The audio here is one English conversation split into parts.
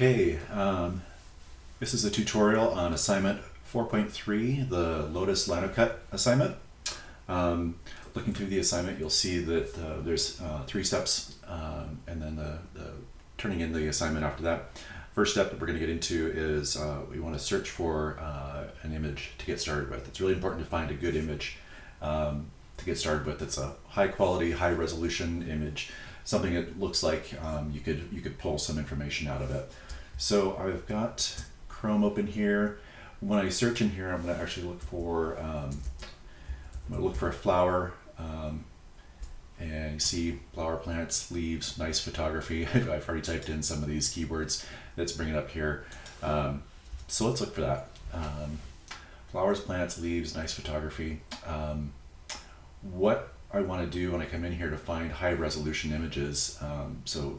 Hey, this is a tutorial on assignment 4.3, the Lotus Linocut assignment. Um, Looking through the assignment, you'll see that there's 3 steps, and then the turning in the assignment after that. First step that we're going to get into is we want to search for an image to get started with. It's really important to find a good image to get started with. It's a high quality, high resolution image, something that looks like you could pull some information out of it. So I've got Chrome open here. When I search in here, I'm going to actually look for a flower, and you see flower, plants, leaves, nice photography. I've already typed in some of these keywords that's bringing up here. So let's look for that. Flowers, plants, leaves, nice photography. What I want to do when I come in here to find high resolution images, so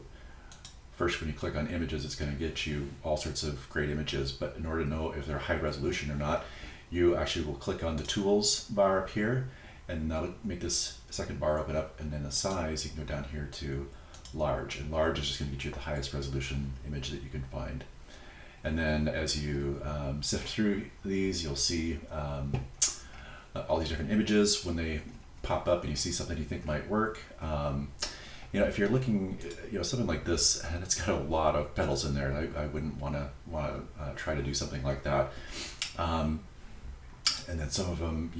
first, when you click on images, it's going to get you all sorts of great images, but in order to know if they're high resolution or not, you actually will click on the tools bar up here, and that'll make this second bar open up, and then the size, you can go down here to large, and large is just going to get you the highest resolution image that you can find. And then as you sift through these, you'll see all these different images. When they pop up and you see something you think might work, if you're looking, something like this, and it's got a lot of petals in there, and I wouldn't want to try to do something like that. And then some of them,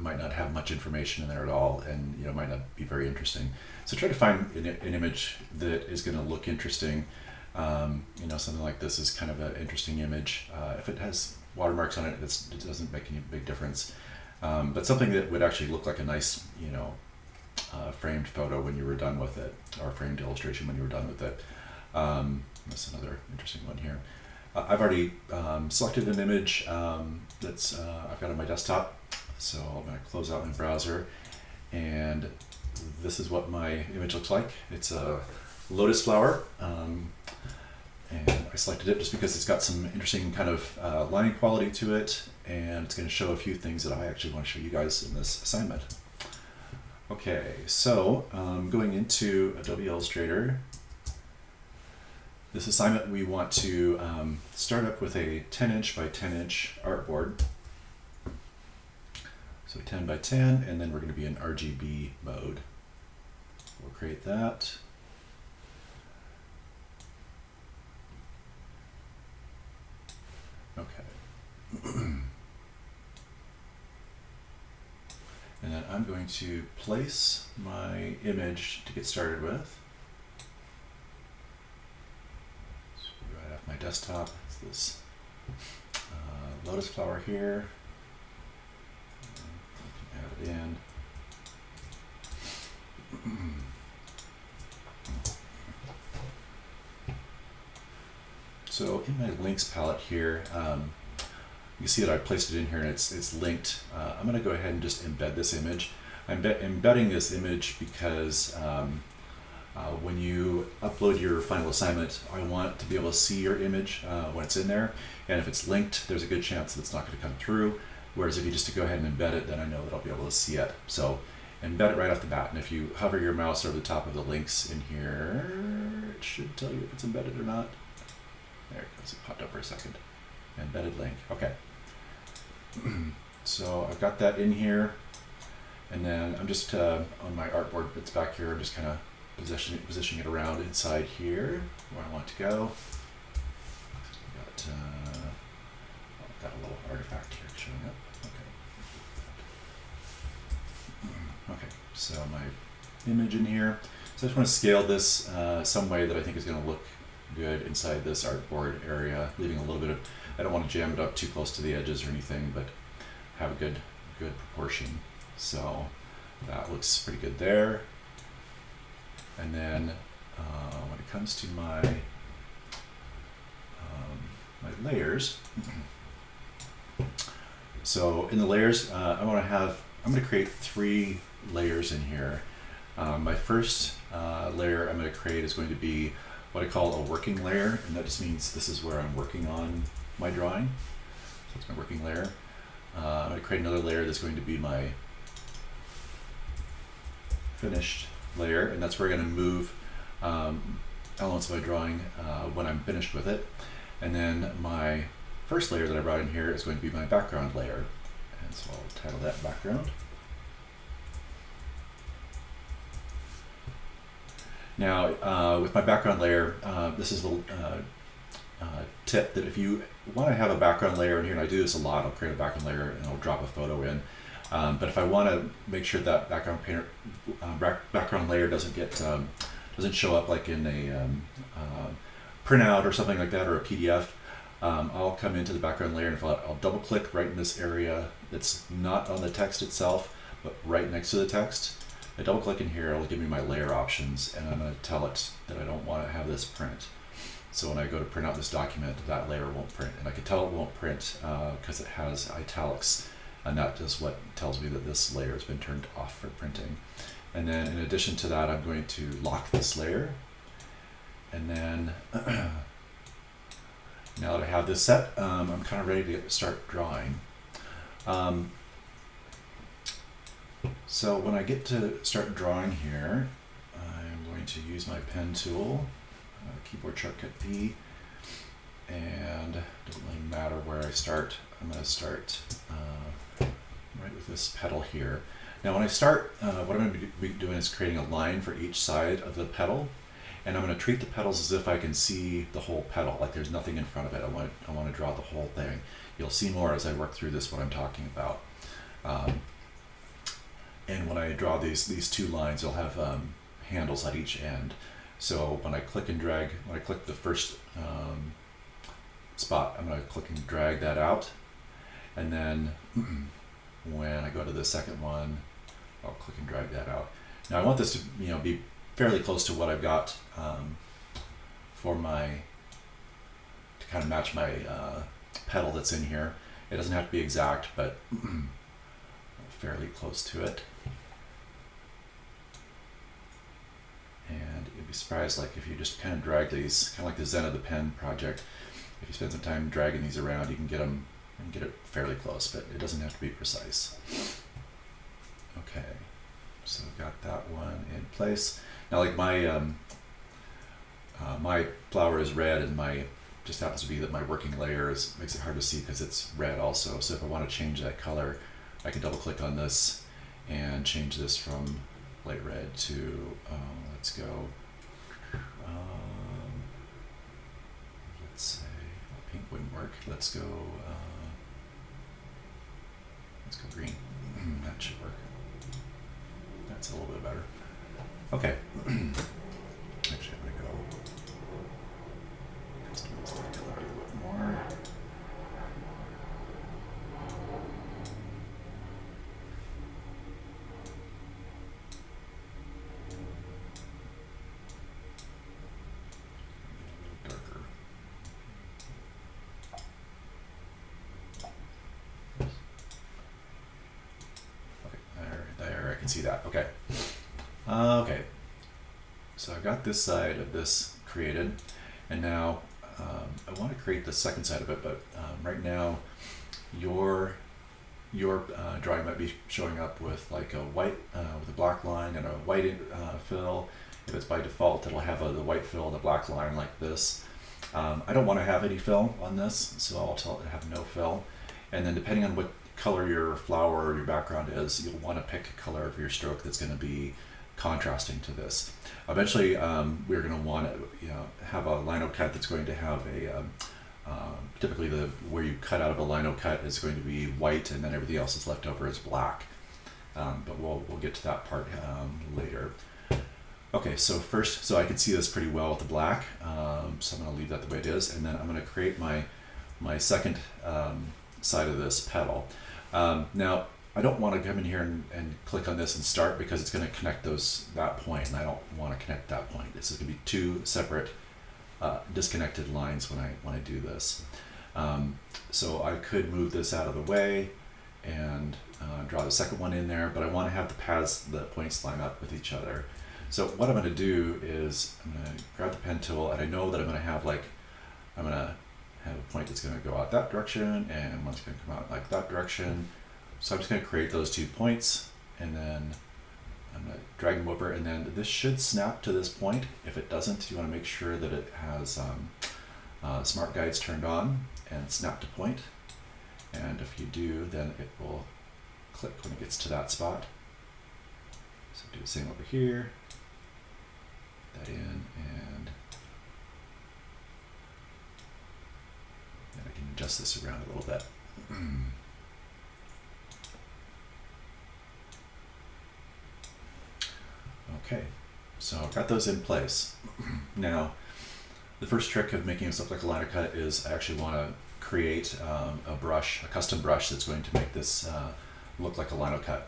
might not have much information in there at all, and might not be very interesting. So try to find an image that is going to look interesting. Something like this is kind of an interesting image. If it has watermarks on it, it doesn't make any big difference. But something that would actually look like a nice, framed photo when you were done with it, or framed illustration when you were done with it. That's another interesting one here. I've already selected an image that's I've got on my desktop, so I'm going to close out my browser, and this is what my image looks like. It's a lotus flower, and I selected it just because it's got some interesting kind of lining quality to it, and it's going to show a few things that I actually want to show you guys in this assignment. Okay, so going into Adobe Illustrator, this assignment we want to start up with a 10-inch by 10-inch artboard. So 10 by 10, and then we're going to be in RGB mode. We'll create that. Okay. And then I'm going to place my image to get started with. So right off my desktop, it's this lotus flower here. Add it in. So in my links palette here, you see that I placed it in here and it's linked. I'm going to go ahead and just embed this image. I'm embedding this image because when you upload your final assignment, I want to be able to see your image when it's in there. And if it's linked, there's a good chance that it's not going to come through. Whereas if you just go ahead and embed it, then I know that I'll be able to see it. So embed it right off the bat. And if you hover your mouse over the top of the links in here, it should tell you if it's embedded or not. There it goes. It popped up for a second. Embedded link. Okay. So I've got that in here, and then I'm just on my artboard that's back here. I'm just kind of positioning it around inside here where I want it to go. Got a little artifact here showing up. Okay. Okay. So my image in here. So I just want to scale this some way that I think is going to look good inside this artboard area, leaving a little bit of, I don't want to jam it up too close to the edges or anything, but have a good proportion. So that looks pretty good there. And then when it comes to my my layers, so in the layers, I'm going to create 3 layers in here. My first layer I'm going to create is going to be what I call a working layer, and that just means this is where I'm working on my drawing. So it's my working layer. I'm going to create another layer that's going to be my finished layer, and that's where I'm going to move elements of my drawing when I'm finished with it. And then my first layer that I brought in here is going to be my background layer. And so I'll title that background. Now, with my background layer, this is the tip that if you want to have a background layer in here, and I do this a lot, I'll create a background layer and I'll drop a photo in. But if I want to make sure that background layer doesn't show up like in a printout or something like that, or a PDF, I'll come into the background layer and I'll double click right in this area that's not on the text itself, but right next to the text. I double click in here, it'll give me my layer options, and I'm going to tell it that I don't want to have this print. So when I go to print out this document, that layer won't print, and I can tell it won't print because it has italics, and that is what tells me that this layer has been turned off for printing. And then in addition to that, I'm going to lock this layer, and then now that I have this set, I'm kind of ready to start drawing. So when I get to start drawing here, I'm going to use my pen tool, keyboard shortcut P, and it doesn't really matter where I start. I'm going to start right with this petal here. Now when I start, what I'm going to be doing is creating a line for each side of the petal, and I'm going to treat the petals as if I can see the whole petal, like there's nothing in front of it. I want to draw the whole thing. You'll see more as I work through this what I'm talking about. And when I draw these two lines, they'll have handles at each end. So when I click and drag, when I click the first spot, I'm going to click and drag that out. And then when I go to the second one, I'll click and drag that out. Now I want this to be fairly close to what I've got for to kind of match my petal that's in here. It doesn't have to be exact, but fairly close to it. And you'd be surprised, like if you just kind of drag these, kind of like the Zen of the Pen project, if you spend some time dragging these around, you can get them and get it fairly close, but it doesn't have to be precise. Okay, so I've got that one in place. Now, like my my flower is red, and just happens to be that my working layer makes it hard to see because it's red also. So if I want to change that color, I can double click on this and change this from light red to, let's go, let's say, well, pink wouldn't work. Let's go green. That should work. That's a little bit better. Okay. Actually, I'm gonna go customize that color a little bit more. See that. Okay. Okay. So I've got this side of this created, and now I want to create the second side of it. But right now, your drawing might be showing up with like a white with a black line and a white fill. If it's by default, it'll have the white fill and the black line like this. I don't want to have any fill on this, so I'll tell it to have no fill. And then depending on what color your flower or your background is, you'll want to pick a color of your stroke that's going to be contrasting to this. Eventually, we're going to want to have a linocut that's going to have a typically where you cut out of a linocut is going to be white, and then everything else that's left over is black. But we'll get to that part later. Okay, so so I can see this pretty well with the black, so I'm going to leave that the way it is, and then I'm going to create my second side of this petal. Now, I don't want to come in here and click on this and start because it's going to connect that point, and I don't want to connect that point. This is going to be two separate disconnected lines when I do this. So I could move this out of the way and draw the second one in there, but I want to have the points line up with each other. So what I'm going to do is I'm going to grab the pen tool, and I know that I'm going to have a point that's going to go out that direction, and one's going to come out like that direction. So I'm just going to create those 2 points, and then I'm going to drag them over, and then this should snap to this point. If it doesn't, you want to make sure that it has smart guides turned on and snap to point. And if you do, then it will click when it gets to that spot. So do the same over here. Put that in, and I can adjust this around a little bit. Okay, so I've got those in place. Now, the first trick of making this look like a Linocut is I actually want to create a brush, a custom brush that's going to make this look like a Linocut.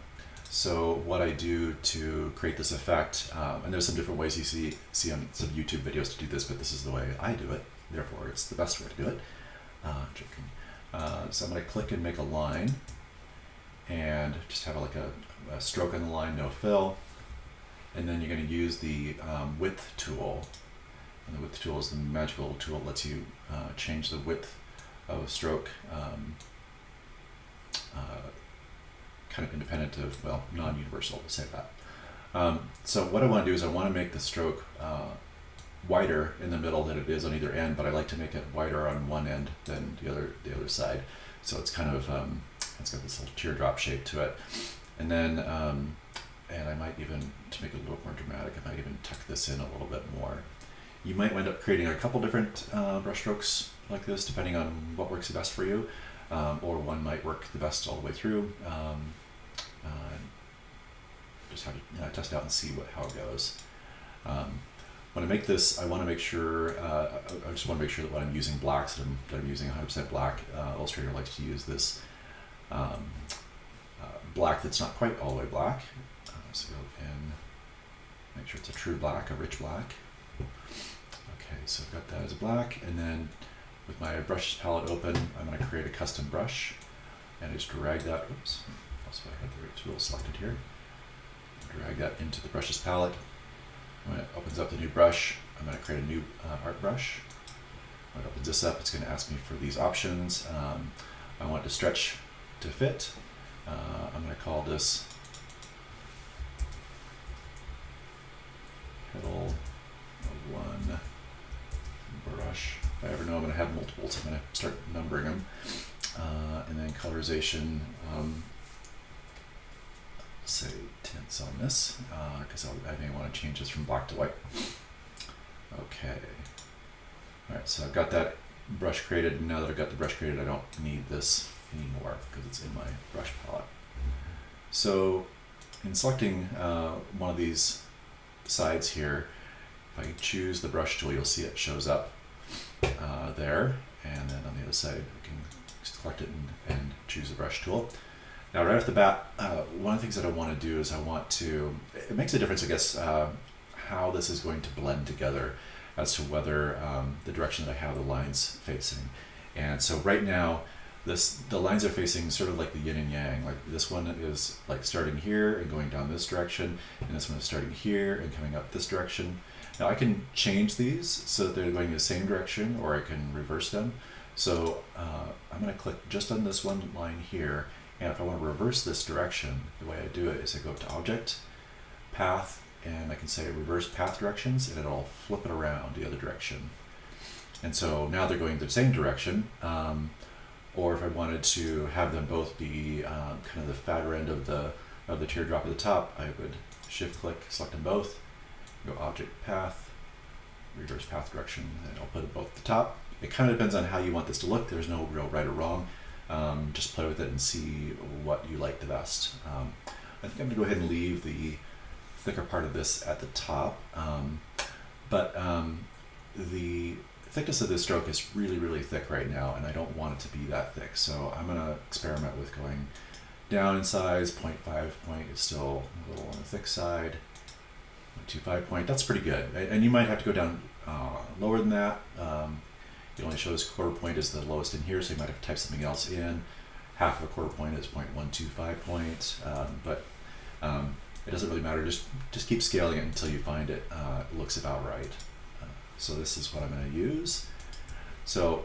So what I do to create this effect, and there's some different ways you see on some YouTube videos to do this, but this is the way I do it. Therefore, it's the best way to do it. So I'm going to click and make a line, and just have like a stroke on the line, no fill. And then you're going to use the width tool. And the width tool is the magical tool that lets you change the width of a stroke kind of independent of, well, non-universal, to say that. So what I want to do is I want to make the stroke wider in the middle than it is on either end, but I like to make it wider on one end than the other side. So it's kind of, it's got this little teardrop shape to it. And then, and I might even, to make it a little more dramatic, I might even tuck this in a little bit more. You might wind up creating a couple different brush strokes like this, depending on what works the best for you, or one might work the best all the way through. Just have to test out and see how it goes. When I make this, I want to make sure, I just want to make sure that when I'm using blacks, that I'm using 100% black. Illustrator likes to use this black that's not quite all the way black. So go in, make sure it's a true black, a rich black. Okay, so I've got that as a black, and then with my brushes palette open, I'm going to create a custom brush, and just drag that, oops, also I have the right tool selected here, drag that into the brushes palette. When it opens up the new brush, I'm going to create a new art brush. When it opens this up, it's going to ask me for these options. I want to stretch to fit. I'm going to call this Petal One Brush. If I ever know I'm going to have multiples, I'm going to start numbering them. And then colorization, say tints on this, because I may want to change this from black to white. Okay. Alright, so I've got that brush created, and now that I've got the brush created, I don't need this anymore because it's in my brush palette. So in selecting one of these sides here, if I choose the brush tool, you'll see it shows up there, and then on the other side we can select it and choose the brush tool. Now right off the bat, one of the things that I want to do is it makes a difference, I guess, how this is going to blend together as to whether the direction that I have the lines facing. And so right now, the lines are facing sort of like the yin and yang. Like this one is like starting here and going down this direction, and this one is starting here and coming up this direction. Now I can change these so that they're going the same direction, or I can reverse them. So I'm going to click just on this one line here, and if I want to reverse this direction, the way I do it is I go to Object, Path, and I can say Reverse Path Directions, and it'll flip it around the other direction. And so now they're going the same direction. Or if I wanted to have them both be kind of the fatter end of the teardrop at the top, I would shift click, select them both, go Object, Path, Reverse Path Direction, and I'll put them both at the top. It kind of depends on how you want this to look. There's no real right or wrong. Just play with it and see what you like the best. I think I'm going to go ahead and leave the thicker part of this at the top, but the thickness of this stroke is really, really thick right now, and I don't want it to be that thick. So I'm going to experiment with going down in size. 0.5 point is still a little on the thick side. 0.25 point, that's pretty good. And you might have to go down lower than that. It only shows quarter point is the lowest in here, so you might have to type something else in. Half of a quarter point is 0.125 point, but it doesn't really matter. Just keep scaling it until you find it looks about right. So this is what I'm going to use. So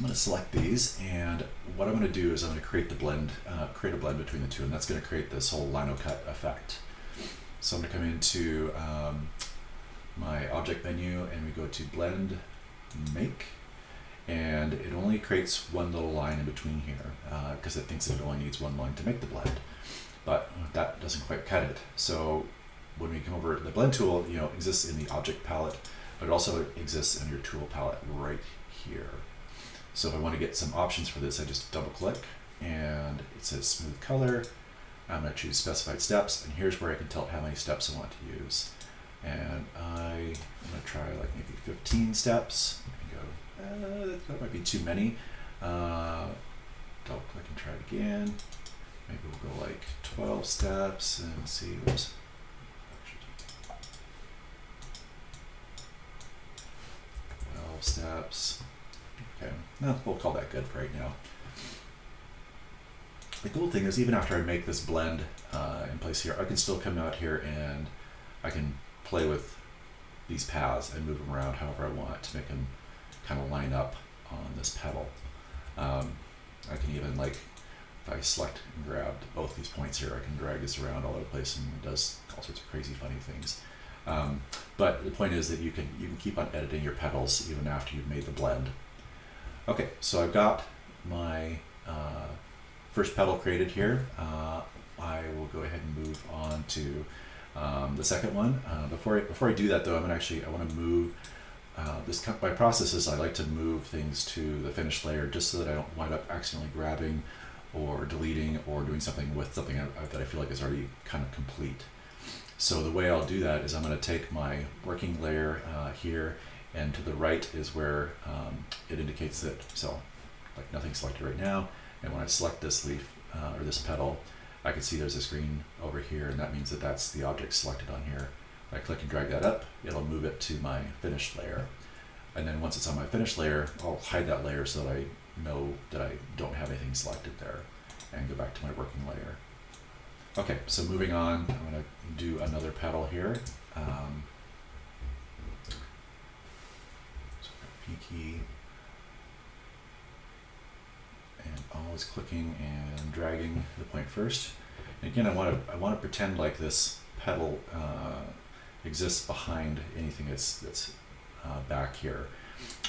I'm going to select these, and what I'm going to do is I'm going to create the blend, create a blend between the two, and that's going to create this whole Linocut effect. So I'm going to come into my object menu, and we go to blend, make, and it only creates one little line in between here because it thinks it only needs one line to make the blend, but that doesn't quite cut it. So when we come over, the blend tool, exists in the object palette, but it also exists in your tool palette right here. So if I want to get some options for this, I just double click and it says smooth color. I'm going to choose specified steps, and here's where I can tell it how many steps I want to use. And I'm going to try like maybe 15 steps. And go, that might be too many. Double click and try it again. Maybe we'll go like 12 steps and see what's 12 steps. Okay, no, we'll call that good for right now. The cool thing is, even after I make this blend in place here, I can still come out here and I can play with these paths and move them around however I want to make them kind of line up on this petal. I can even, like, if I select and grab both these points here, I can drag this around all over the place, and it does all sorts of crazy funny things. But the point is that you can keep on editing your petals even after you've made the blend. Okay, so I've got my first petal created here. I will go ahead and move on to the second one. Before I do that though, I want to move my process is I like to move things to the finished layer just so that I don't wind up accidentally grabbing or deleting or doing something with something that I feel like is already kind of complete. So the way I'll do that is I'm going to take my working layer here, and to the right is where it indicates that, so like nothing selected right now, and when I select this leaf or this petal, I can see there's a screen over here, and that means that that's the object selected on here. If I click and drag that up, it'll move it to my finished layer. And then once it's on my finished layer, I'll hide that layer so that I know that I don't have anything selected there, and go back to my working layer. Okay, so moving on, I'm going to do another petal here. So P key, and always clicking and dragging the point first. And again, I want to pretend like this petal exists behind anything that's back here.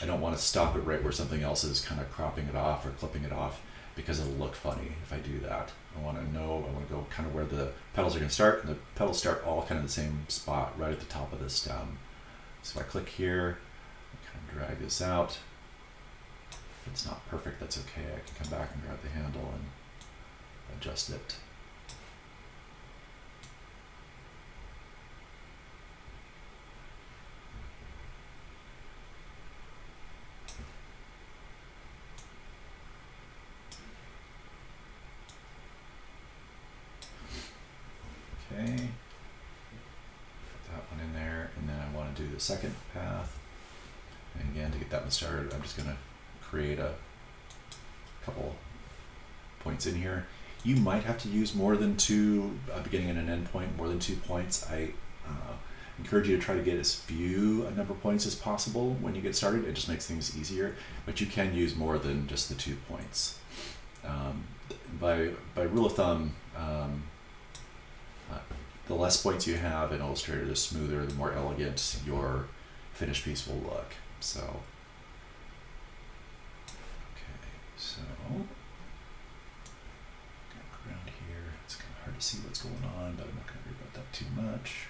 I don't want to stop it right where something else is kind of cropping it off or clipping it off, because it'll look funny if I do that. I want to go kind of where the petals are going to start, and the petals start all kind of the same spot right at the top of the stem. So if I click here, I kind of drag this out. If it's not perfect, that's okay. I can come back and grab the handle and adjust it. Okay, put that one in there, and then I want to do the second path. And again, to get that one started, I'm just going to create a couple points in here. You might have to use more than two, beginning and an end point, more than 2 points. I encourage you to try to get as few a number of points as possible when you get started. It just makes things easier, but you can use more than just the 2 points. By rule of thumb, the less points you have in Illustrator, the smoother, the more elegant your finished piece will look. So, okay, so around here, it's kind of hard to see what's going on, but I'm not going to worry about that too much.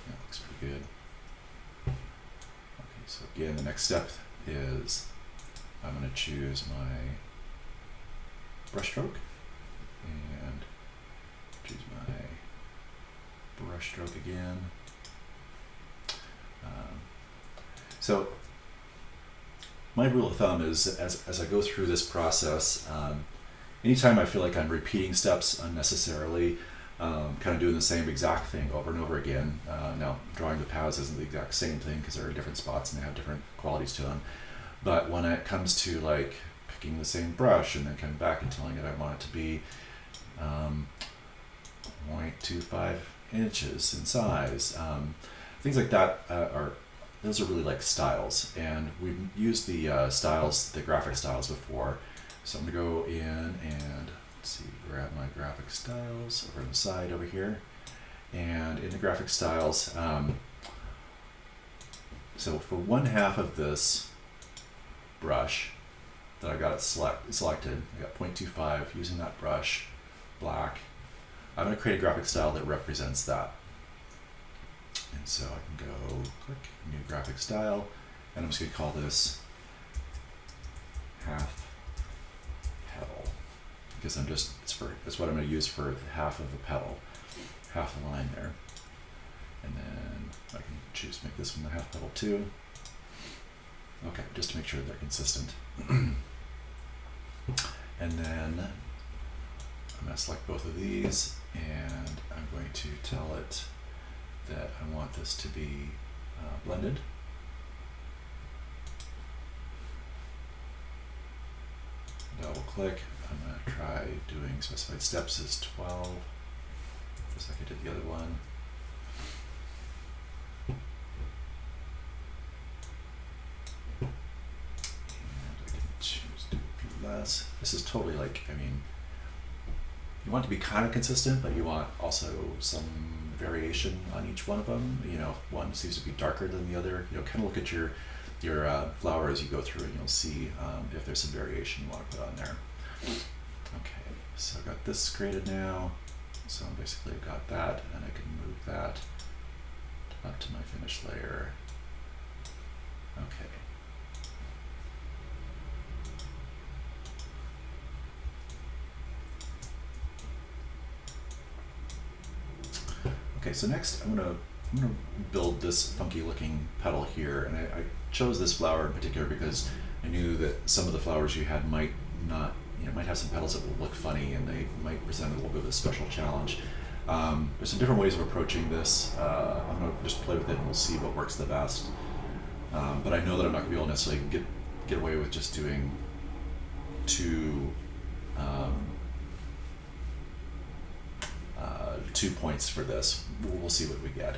That looks pretty good. Okay, so again, the next step is I'm going to choose my brush stroke and choose my brush stroke again. So my rule of thumb is, as I go through this process, anytime I feel like I'm repeating steps unnecessarily, kind of doing the same exact thing over and over again. Now, drawing the paths isn't the exact same thing because they're in different spots and they have different qualities to them. But when it comes to like picking the same brush and then coming back and telling it I want it to be 0.25 inches in size, things like that are those are really like styles, and we've used the styles, the graphic styles before. So I'm gonna go in and let's see, grab my graphic styles over on the side over here, and in the graphic styles, so for one half of this brush that I got it selected, I got 0.25 using that brush, black. I'm going to create a graphic style that represents that. And so I can go click new graphic style, and I'm just going to call this half petal, because it's what I'm going to use for half of the petal, half the line there. And then I can choose to make this one the half petal too. Okay, just to make sure they're consistent. And then I'm going to select both of these, and I'm going to tell it that I want this to be blended. Double click. I'm going to try doing specified steps as 12, just like I did the other one. Less. This is totally like, I mean, you want it to be kind of consistent, but you want also some variation on each one of them. You know, one seems to be darker than the other. You know, kind of look at your flower as you go through, and you'll see if there's some variation you want to put on there. Okay, so I've got this created now. So I'm basically got that, and I can move that up to my finished layer. Okay. Okay, so next I'm gonna build this funky looking petal here, and I chose this flower in particular because I knew that some of the flowers you had might not, might have some petals that will look funny, and they might present a little bit of a special challenge. There's some different ways of approaching this. I'm gonna just play with it and we'll see what works the best. But I know that I'm not gonna be able to necessarily get away with just doing two 2 points for this. We'll see what we get.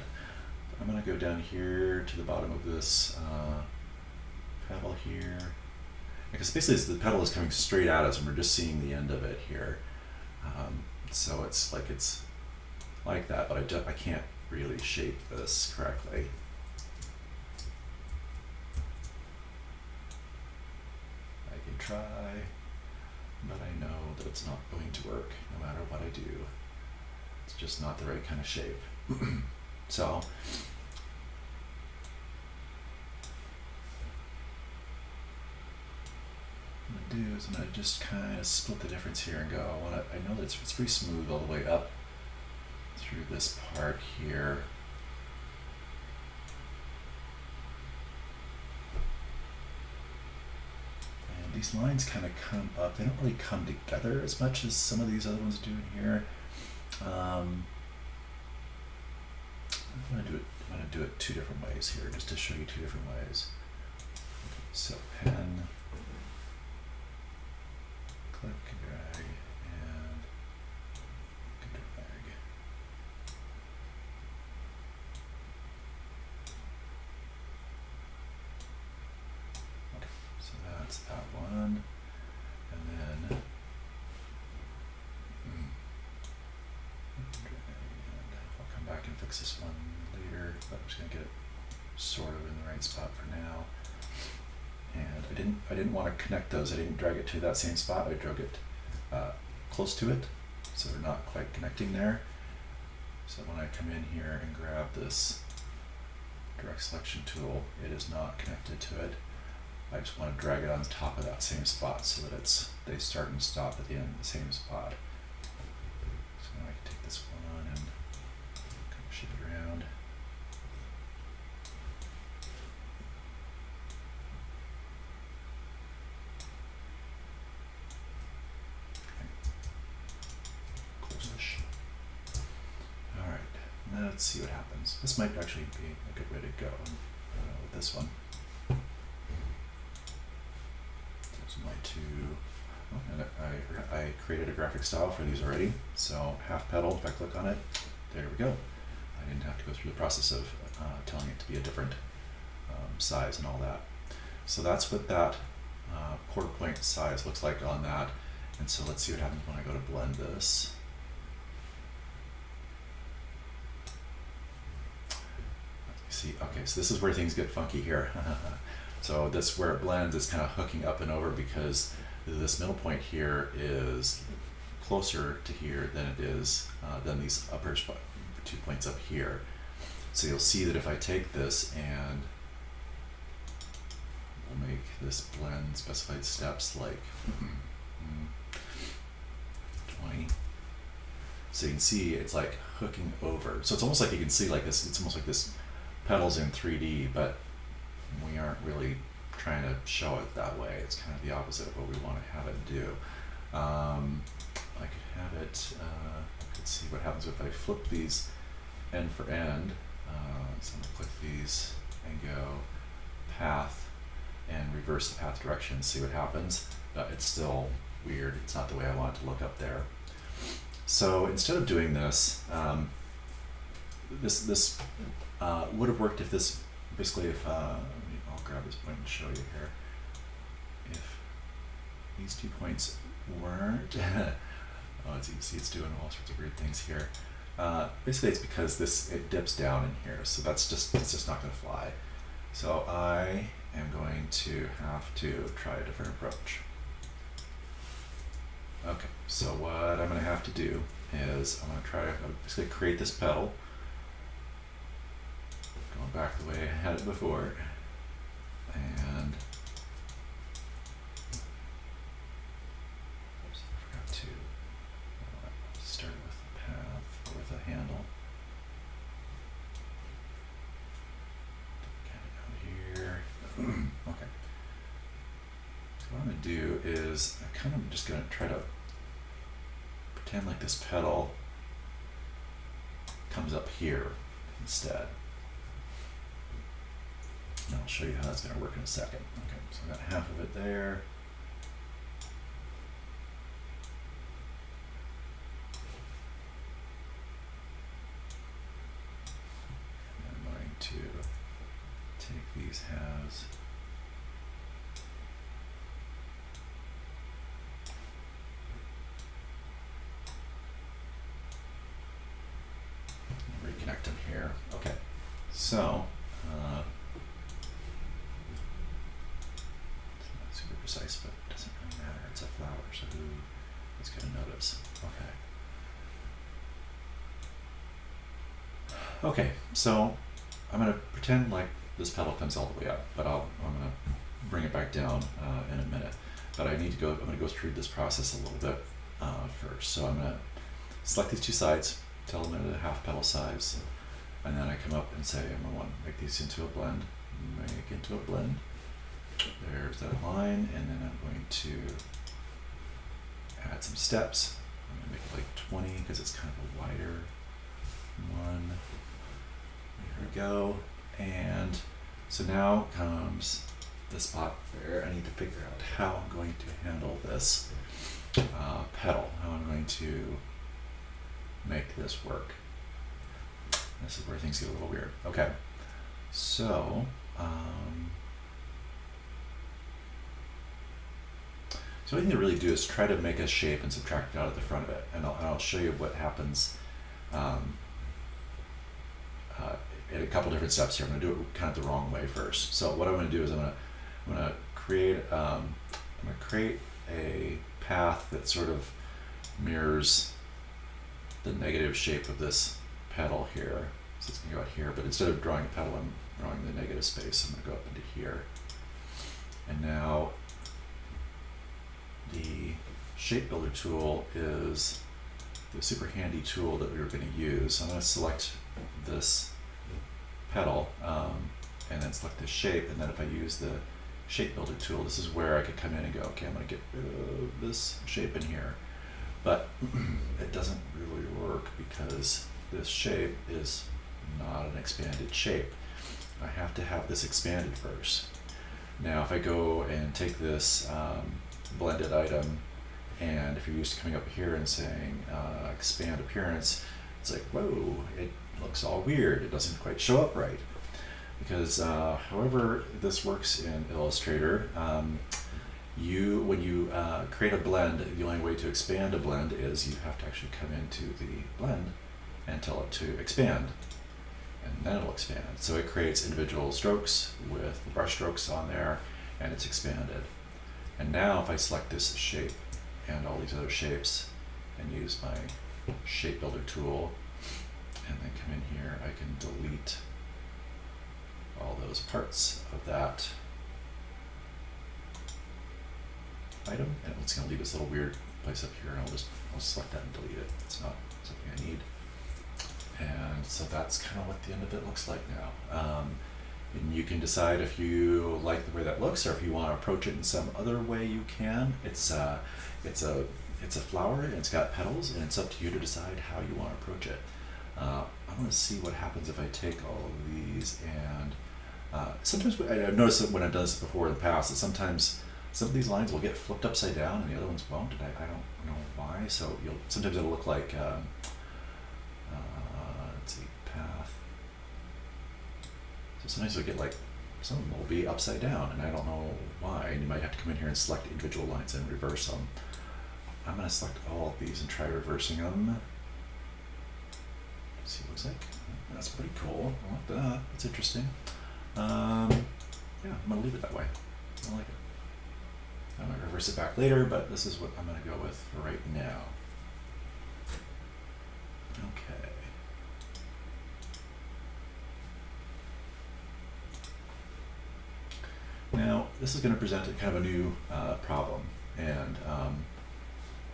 I'm going to go down here to the bottom of this petal here, because basically the petal is coming straight at us and we're just seeing the end of it here. So it's like that, but I can't really shape this correctly. I can try, but I know that it's not going to work no matter what I do. It's just not the right kind of shape. So what I'm gonna do is I'm gonna just kind of split the difference here and go. I know that it's pretty smooth all the way up through this part here. And these lines kind of come up. They don't really come together as much as some of these other ones do in here. I'm going to do it two different ways here, just to show you two different ways. So pen, click, drag, and drag. Okay, so that's that one, and then I'll come back and fix this one later, but I'm just going to get it sort of in the right spot for now. And I didn't want to connect those. I didn't drag it to that same spot. I drug it close to it, so they're not quite connecting there. So when I come in here and grab this direct selection tool, it is not connected to it. I just want to drag it on the top of that same spot so that they start and stop at the end of the same spot. So now I can take this one and kind of shape it around. Let's see what happens. This might actually be a good way to go with this one. Those are my two. Oh, and I created a graphic style for these already. So half petal, if I click on it, there we go. I didn't have to go through the process of telling it to be a different size and all that. So that's what that quarter point size looks like on that. And so let's see what happens when I go to blend this. See, okay, so this is where things get funky here. So this, where it blends, is kind of hooking up and over because this middle point here is closer to here than it is than these upper 2 points up here. So you'll see that if I take this and we'll make this blend specified steps like 20. So you can see it's like hooking over. So it's almost like you can see like this, it's almost like this petals in 3D, but we aren't really trying to show it that way. It's kind of the opposite of what we want to have it do. I could have it, I could see what happens if I flip these end for end. So I'm going to click these and go path and reverse the path direction, see what happens. It's still weird. It's not the way I want it to look up there. So instead of doing this, this would have worked if this, basically if, I'll grab this point and show you here. If these 2 points weren't, oh, as you can see, it's doing all sorts of weird things here. Basically it's because it dips down in here, so it's just not going to fly. So I am going to have to try a different approach. Okay, so what I'm going to have to do is I'm going to try to basically create this petal, going back the way I had it before, and oops, I forgot to start with the path, or with the handle. Kind of out here. Okay. So what I'm going to do is I'm kind of just going to try to pretend like this petal comes up here instead. And I'll show you how that's going to work in a second. Okay, so I got half of it there. And I'm going to take these halves. Reconnect them here. Okay, so it's not super precise, but it doesn't really matter. It's a flower, so who is going to notice? Okay. Okay, so I'm going to pretend like this petal comes all the way up, but I'm going to bring it back down in a minute. But I'm going to go through this process a little bit first. So I'm going to select these two sides, tell them at a half petal size, and then I come up and say I'm going to want to make these into a blend, There's that line, and then I'm going to add some steps. I'm going to make it like 20 because it's kind of a wider one. There we go. And so now comes the spot where I need to figure out how I'm going to handle this petal, how I'm going to make this work. This is where things get a little weird. Okay, so so what I need to really do is try to make a shape and subtract it out at the front of it, and I'll show you what happens in a couple different steps here. I'm going to do it kind of the wrong way first. So what I'm going to do is I'm going to create a path that sort of mirrors the negative shape of this petal here. So it's going to go out here, but instead of drawing a petal, I'm drawing the negative space. I'm going to go up into here. And now the shape builder tool is the super handy tool that we were going to use. So I'm going to select this petal and then select this shape, and then if I use the shape builder tool, this is where I could come in and go, okay, I'm going to get rid of this shape in here. But it doesn't really work because this shape is not an expanded shape. I have to have this expanded first. Now if I go and take this blended item, and if you're used to coming up here and saying expand appearance, it's like, whoa, it looks all weird. It doesn't quite show up right. because however this works in Illustrator, when you create a blend, the only way to expand a blend is you have to actually come into the blend and tell it to expand, and then it'll expand. So it creates individual strokes with the brush strokes on there, and it's expanded. And now if I select this shape and all these other shapes and use my shape builder tool and then come in here, I can delete all those parts of that item, and it's going to leave this little weird place up here, and I'll select that and delete it. It's not something I need. And so that's kind of what the end of it looks like now. And you can decide if you like the way that looks, or if you want to approach it in some other way. You can. It's a flower, and it's got petals, and it's up to you to decide how you want to approach it. I want to see what happens if I take all of these and sometimes I've noticed that when I've done this before in the past, that sometimes some of these lines will get flipped upside down and the other ones won't, and I don't know why. So sometimes it'll look like let's see, path. So sometimes you'll get like, some of them will be upside down, and I don't know why, and you might have to come in here and select individual lines and reverse them. I'm going to select all of these and try reversing them. Let's see what it looks like. That's pretty cool. I like that. That's interesting. Yeah, I'm going to leave it that way. I like it. I might reverse it back later, but this is what I'm going to go with for right now. Okay. Now, this is going to present a kind of a new problem, and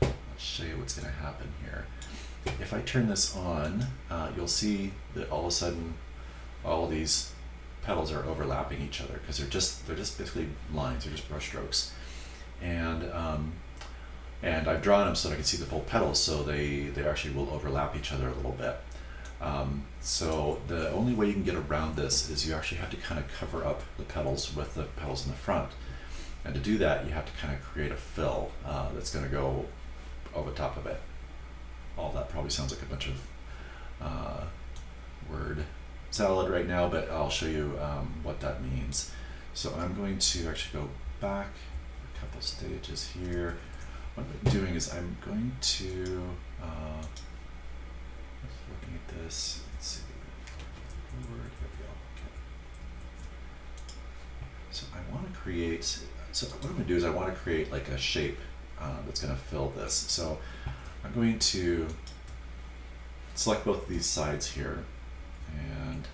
let's show you what's going to happen here. If I turn this on, you'll see that all of a sudden all these petals are overlapping each other, because they're just basically lines, they're just brush strokes. And I've drawn them so that I can see the full petals, so they actually will overlap each other a little bit. So the only way you can get around this is you actually have to kind of cover up the petals with the petals in the front. And to do that, you have to kind of create a fill that's going to go over top of it. All that probably sounds like a bunch of word salad right now, but I'll show you what that means. So I'm going to actually go back a couple stages here. What I'm doing is I'm going to looking at this. Let's see. Forward. Here we go. Okay. So I want to create. So what I'm going to do is I want to create like a shape that's going to fill this. So I'm going to select both of these sides here, and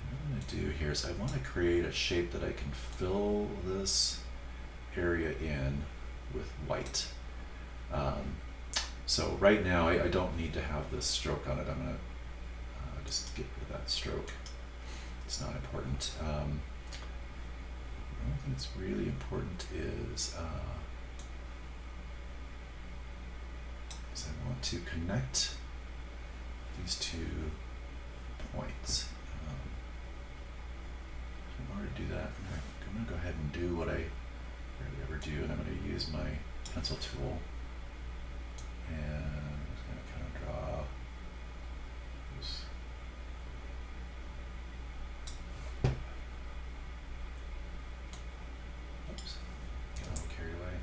what I'm going to do here is I want to create a shape that I can fill this area in with white. So right now I don't need to have this stroke on it. I'm going to just get rid of that stroke. It's not important. The only thing that's really important is I want to connect these 2 points. In order to do that, I'm going to go ahead and do what I rarely ever do, and I'm going to use my pencil tool, and I'm just going to kind of draw this. Oops, got a little carried away.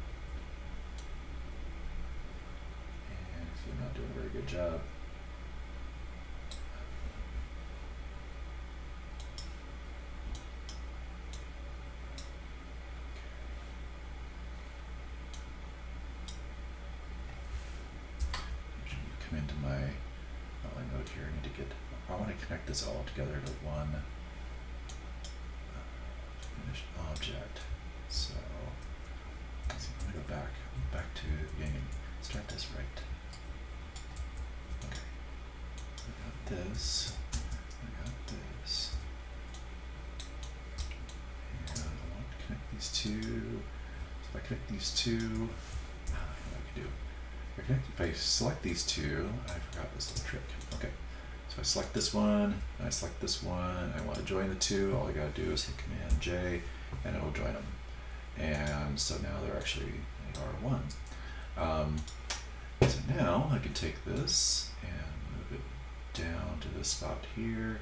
And see, I'm not doing a very good job. Come into my outline node here. I want to connect this all together to one finished object. So let's see, I'm going to go back to the beginning. Start this right. Okay. I got this. I got this. And I want to connect these 2. So if I connect these 2, what I can do. If I select these 2, I forgot this little trick. Okay, so I select this one, and I select this one, I want to join the 2, all I gotta do is hit Command J, and it will join them. And so now they're actually, they are one. Um, so now I can take this and move it down to this spot here,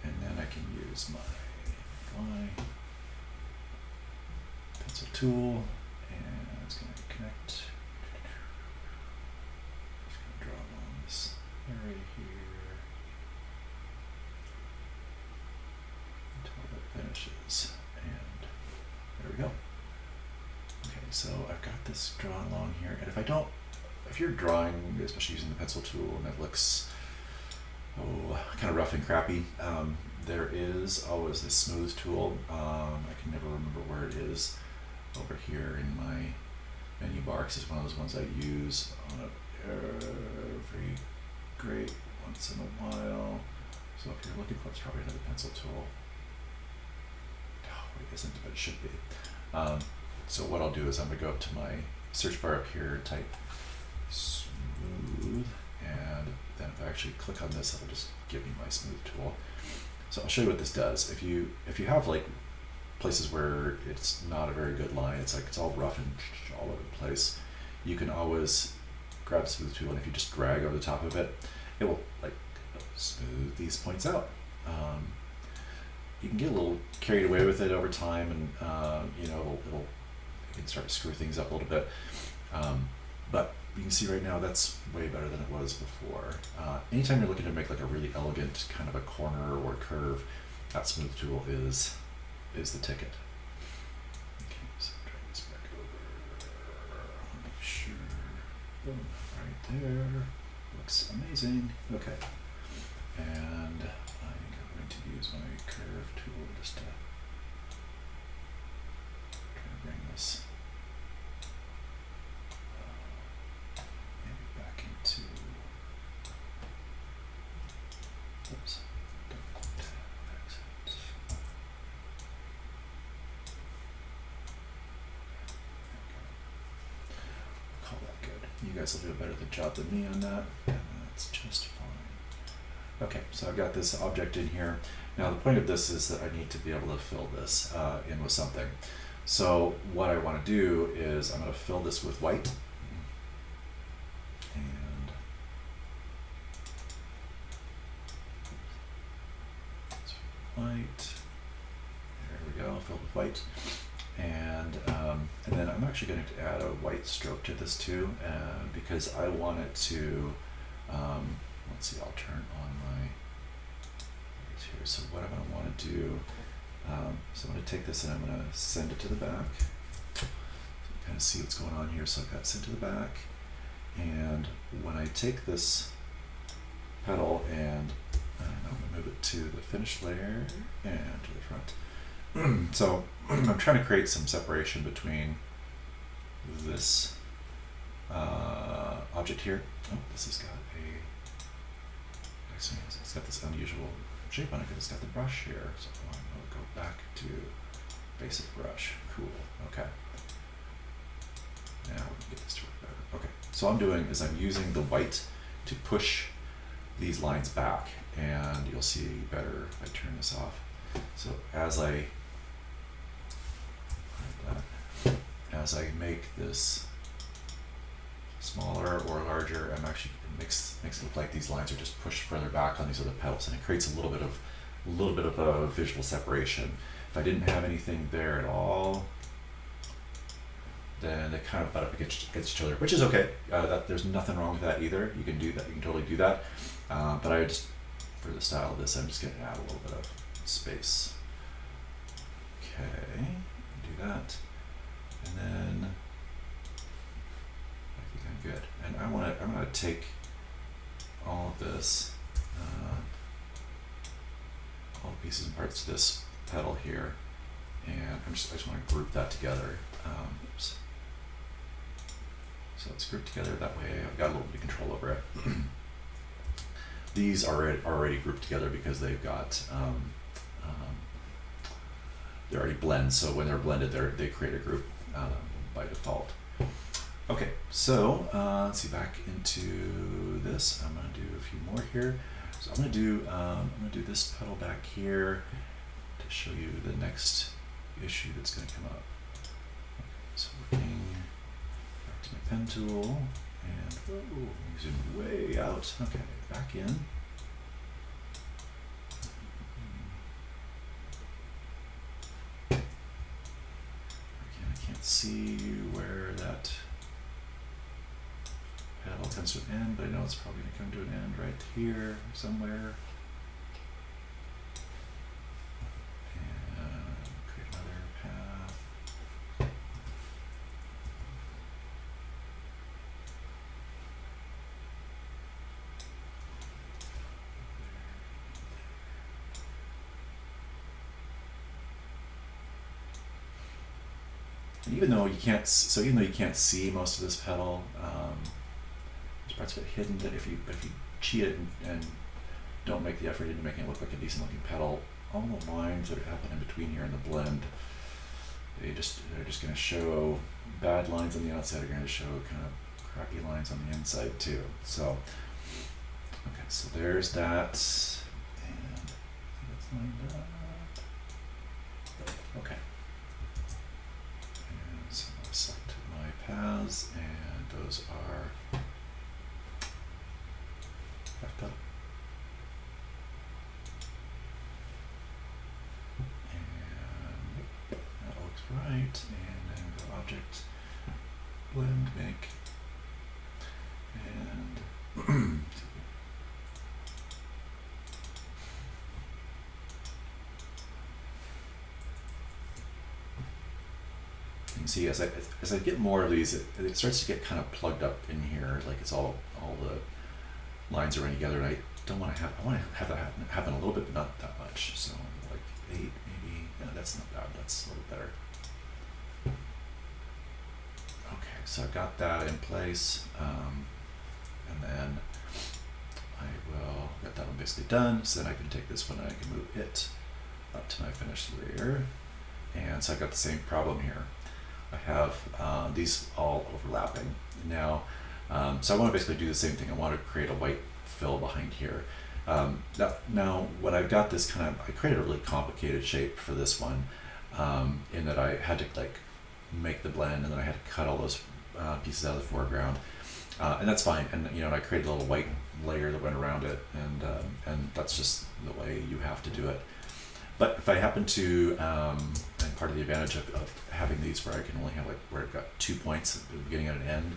and then I can use my pencil tool, and it's going to connect. Just going to draw along this area here until it finishes, and there we go. Okay, so I've got this drawn along here, and if you're drawing, especially using the pencil tool, and it looks kind of rough and crappy, there is always this smooth tool. I can never remember where it is over here in my menu bar, because it's one of those ones I use on every great once in a while. So if you're looking for it, it's probably another pencil tool. Oh, it isn't, but it should be. So what I'll do is I'm going to go up to my search bar up here, type smooth, and then if I actually click on this, it'll just give me my smooth tool. So I'll show you what this does. If you have like places where it's not a very good line, it's all rough and all over the place, you can always grab the smooth tool, and if you just drag over the top of it, it will like smooth these points out. You can get a little carried away with it over time, and you can start to screw things up a little bit. But you can see right now that's way better than it was before. Anytime you're looking to make like a really elegant kind of a corner or curve, that smooth tool is the ticket. Okay, so drag this back over. Make sure, boom, right there. Looks amazing. Okay, and I'm going to use my curve tool just to try to bring this maybe back into. Oops. Call that good. You guys will do a better job than me on that, and that's just fine. Okay, so I've got this object in here. Now the point of this is that I need to be able to fill this in with something. So what I want to do is I'm going to fill this with white. And white. There we go, filled with white. And then I'm actually going to add a white stroke to this too, because I want it to, let's see, I'll turn on my lights here. So what I'm going to want to do, so I'm going to take this and I'm going to send it to the back. So you kind of see what's going on here. So I've got sent to the back. And when I take this petal and I'm going to move it to the finished layer and to the front. So I'm trying to create some separation between this object here. Oh, this has got it's got this unusual shape on it because it's got the brush here. So I'm going to go back to basic brush. Cool. Okay. Now we can get this to work better. Okay. So all I'm doing is I'm using the white to push these lines back, and you'll see better if I turn this off. So as I make this smaller or larger, I'm actually makes it look like these lines are just pushed further back on these other petals, and it creates a little bit of a visual separation. If I didn't have anything there at all, then they kind of butt up against each other, which is okay. There's nothing wrong with that either. You can do that. You can totally do that. But I just, for the style of this, I'm just going to add a little bit of space. Okay, do that, and then I think I'm good. And I'm going to take all of this, all the pieces and parts of this petal here, and I just want to group that together. Oops. So it's grouped together that way. I've got a little bit of control over it. These are already grouped together because they've got they're already blends. So when they're blended, they create a group by default. Okay, so let's see, back into this. I'm going to do a few more here. So I'm going to do this petal back here to show you the next issue that's going to come up. Okay, so working back to Use my pen tool and zoom way out. Okay, back in. Again, I can't see where that petal comes to an end, but I know it's probably going to come to an end right here somewhere. And create another path. And even though you can't, even though you can't see most of this petal, there's parts of it hidden that if you cheat it and don't make the effort into making it look like a decent looking petal, all the lines that happen in between here in the blend, they're just going to show bad lines on the outside are going to show kind of crappy lines on the inside too. So, okay, so there's that, and that's lined up. Okay. And so I'll select my paths, and those are left up. Right, and then go object, blend, make, and you can see as I get more of these, it starts to get kind of plugged up in here, like it's all the lines are running together, and I want to have that happen a little bit, but not that much. So like 8 maybe. Yeah, that's not bad. That's a little better. Okay, so I've got that in place, and then I will get that one basically done. So then I can take this one and I can move it up to my finished layer. And so I've got the same problem here. I have these all overlapping now. So I want to basically do the same thing. I want to create a white fill behind here. Now, when I've got this I created a really complicated shape for this one, in that I had to like make the blend, and then I had to cut all those pieces out of the foreground, and that's fine. And and I created a little white layer that went around it, and that's just the way you have to do it. But if I happen to, and part of the advantage of having these where I can only have where I've got 2 points at the beginning and an end,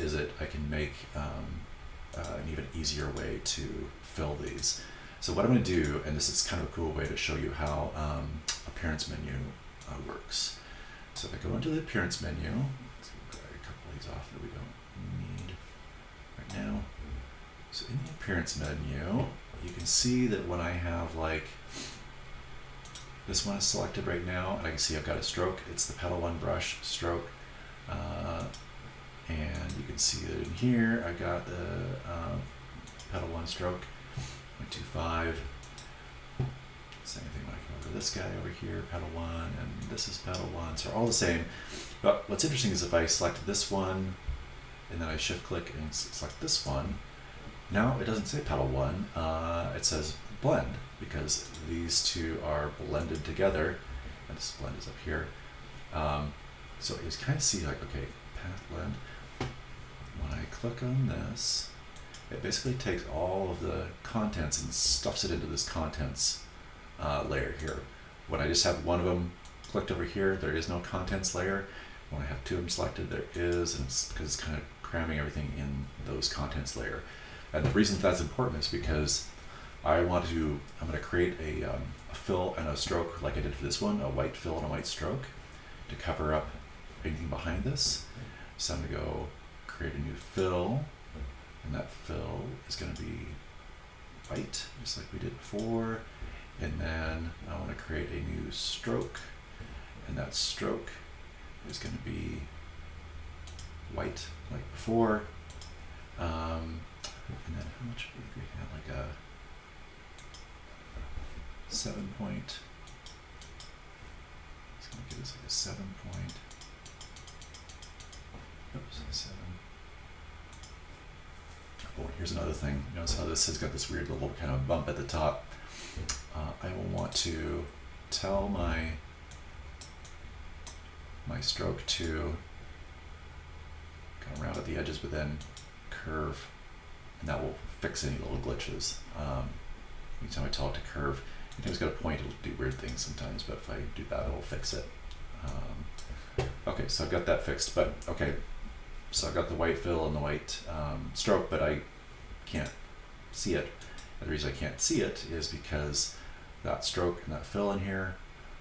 is that I can make an even easier way to fill these. So what I'm going to do, and this is kind of a cool way to show you how appearance menu works. So if I go into the appearance menu, let's get a couple of these off that we don't need right now. So in the appearance menu, you can see that when I have this one is selected right now, and I can see I've got a stroke. It's the Petal One brush stroke. And you can see that in here, I got the Petal One stroke, 0.25. Same thing when I come over to this guy over here, Petal One, and this is Petal One. So they're all the same. But what's interesting is if I select this one, and then I shift click and select this one, now it doesn't say Petal One, it says blend, because these two are blended together, and this blend is up here. So you kind of see okay, path blend. When I click on this, it basically takes all of the contents and stuffs it into this contents layer here. When I just have one of them clicked over here, there is no contents layer. When I have two of them selected, there is, and it's because it's kind of cramming everything in those contents layer. And the reason that's important is because I'm going to create a fill and a stroke like I did for this one, a white fill and a white stroke, to cover up anything behind this. So I'm going to go create a new fill, and that fill is going to be white, just like we did before. And then I want to create a new stroke, and that stroke is going to be white like before. And then how much do we have? Like a 7 point. It's going to give us like a 7 point. Oops, 7. Oh, here's another thing. Notice how this has got this weird little kind of bump at the top. I will want to tell my stroke to kind of round at the edges, but then curve, and that will fix any little glitches. Anytime I tell it to curve, anytime it's got a point, it'll do weird things sometimes, but if I do that, it'll fix it. Okay, so I've got that fixed, but okay, so I've got the white fill and the white stroke, but I can't see it. And the reason I can't see it is because that stroke and that fill in here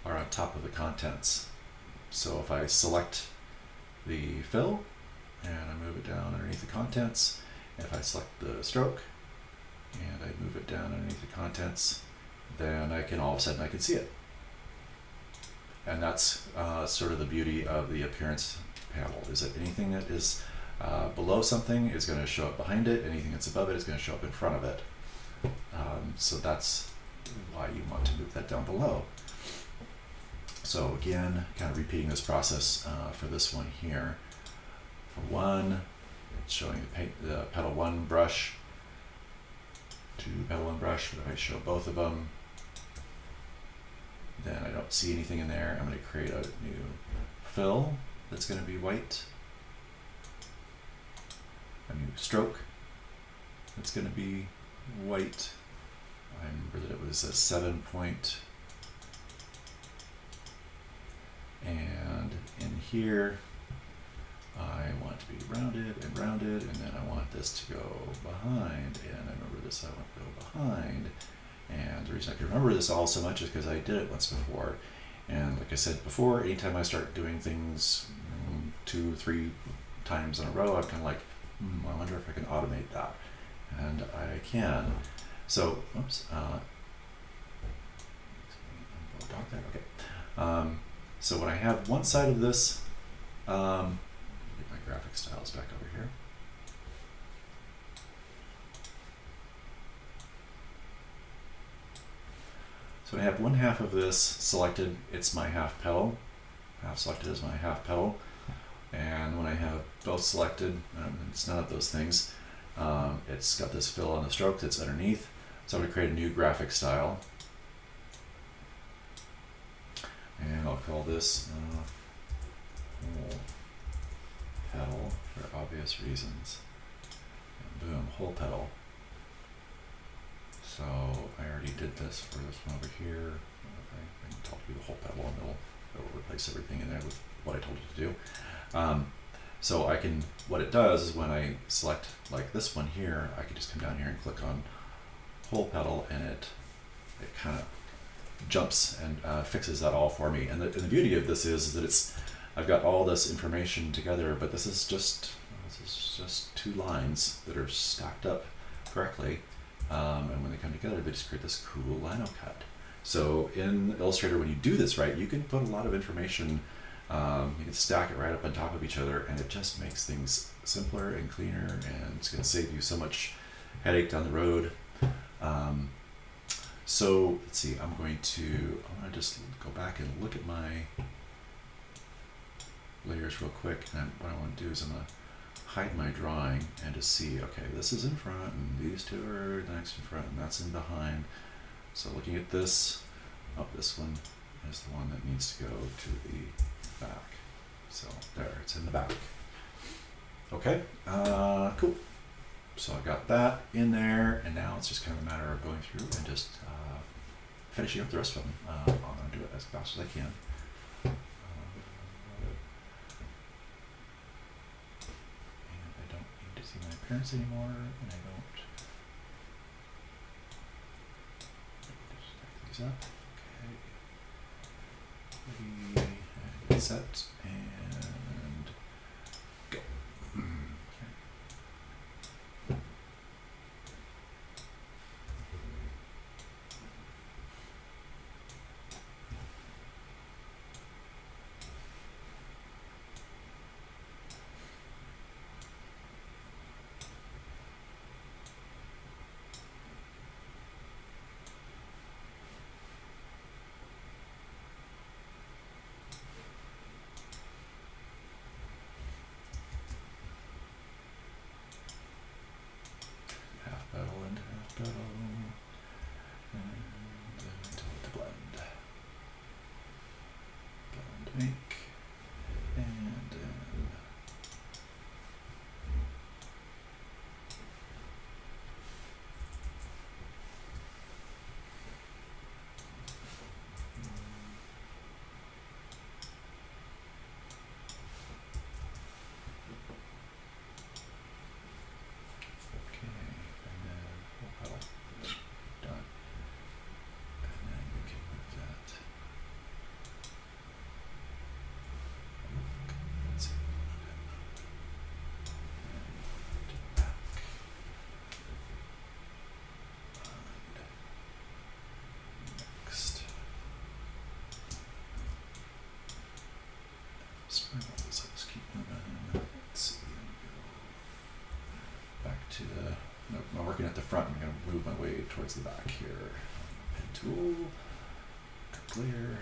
are on top of the contents. So if I select the fill and I move it down underneath the contents, and if I select the stroke and I move it down underneath the contents, then I can all of a sudden I can see it. And that's sort of the beauty of the appearance panel, is that anything that is below something is going to show up behind it, anything that's above it is going to show up in front of it. So that's why you want to move that down below. So again, kind of repeating this process for this one here. For one, it's showing the petal 1 brush, 2 petal 1 brush, but if I show both of them, then I don't see anything in there. I'm going to create a new fill that's going to be white, a new stroke that's going to be white. I remember that it was a 7 point, and in here I want to be rounded, and then I want this to go behind, and I remember this I want to go behind. And the reason I can remember this all so much is because I did it once before. And like I said before, anytime I start doing things 2-3 times in a row, I'm kind of like, I wonder if I can automate that. And I can. So, oops. Okay. So when I have one side of this, get my graphic styles back over here. So I have one half of this selected, it's my half petal. Half selected is my half petal. And when I have both selected, it's none of those things. It's got this fill on the stroke that's underneath. So I'm going to create a new graphic style. And I'll call this whole petal for obvious reasons. And boom, whole petal. So I already did this for this one over here. I can tell you the whole petal, and it'll replace everything in there with what I told it to do. So I can, what it does is when I select like this one here, I can just come down here and click on whole petal, and it kind of jumps and fixes that all for me. And the beauty of this is that I've got all this information together, but this is just 2 lines that are stacked up correctly. And when they come together, they just create this cool Linocut. So in Illustrator, when you do this right, you can put a lot of information, you can stack it right up on top of each other, and it just makes things simpler and cleaner, and it's going to save you so much headache down the road. So let's see, I'm going to just go back and look at my layers real quick, and what I want to do is I'm going to hide my drawing and just see, okay, this is in front, and these 2 are next in front, and that's in behind. So looking at this, this one is the one that needs to go to the back. So there, it's in the back. Okay, cool. So I got that in there, and now it's just kind of a matter of going through and just finishing up the rest of them. I'm going to do it as fast as I can. My appearance anymore, and I don't just stack these up. Okay, ready, and set, and go. to the, nope, I'm working at the front. I'm going to move my way towards the back here. Pen tool, clear.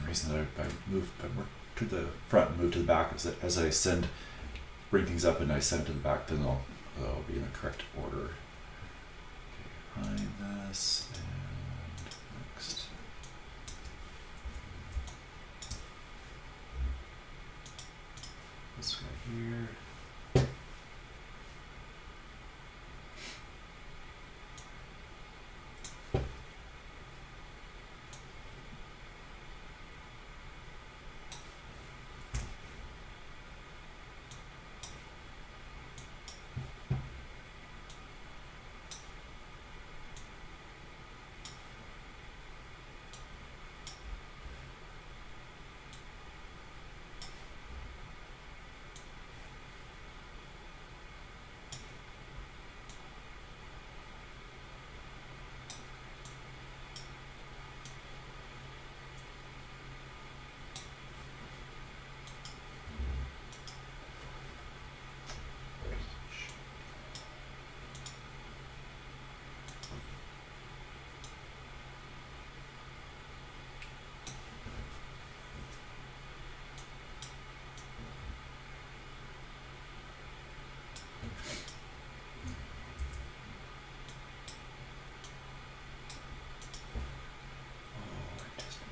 Reason that I work to the front and move to the back is that as I bring things up and I send it to the back, then they'll be in the correct order. Okay, hide this and next. This guy here.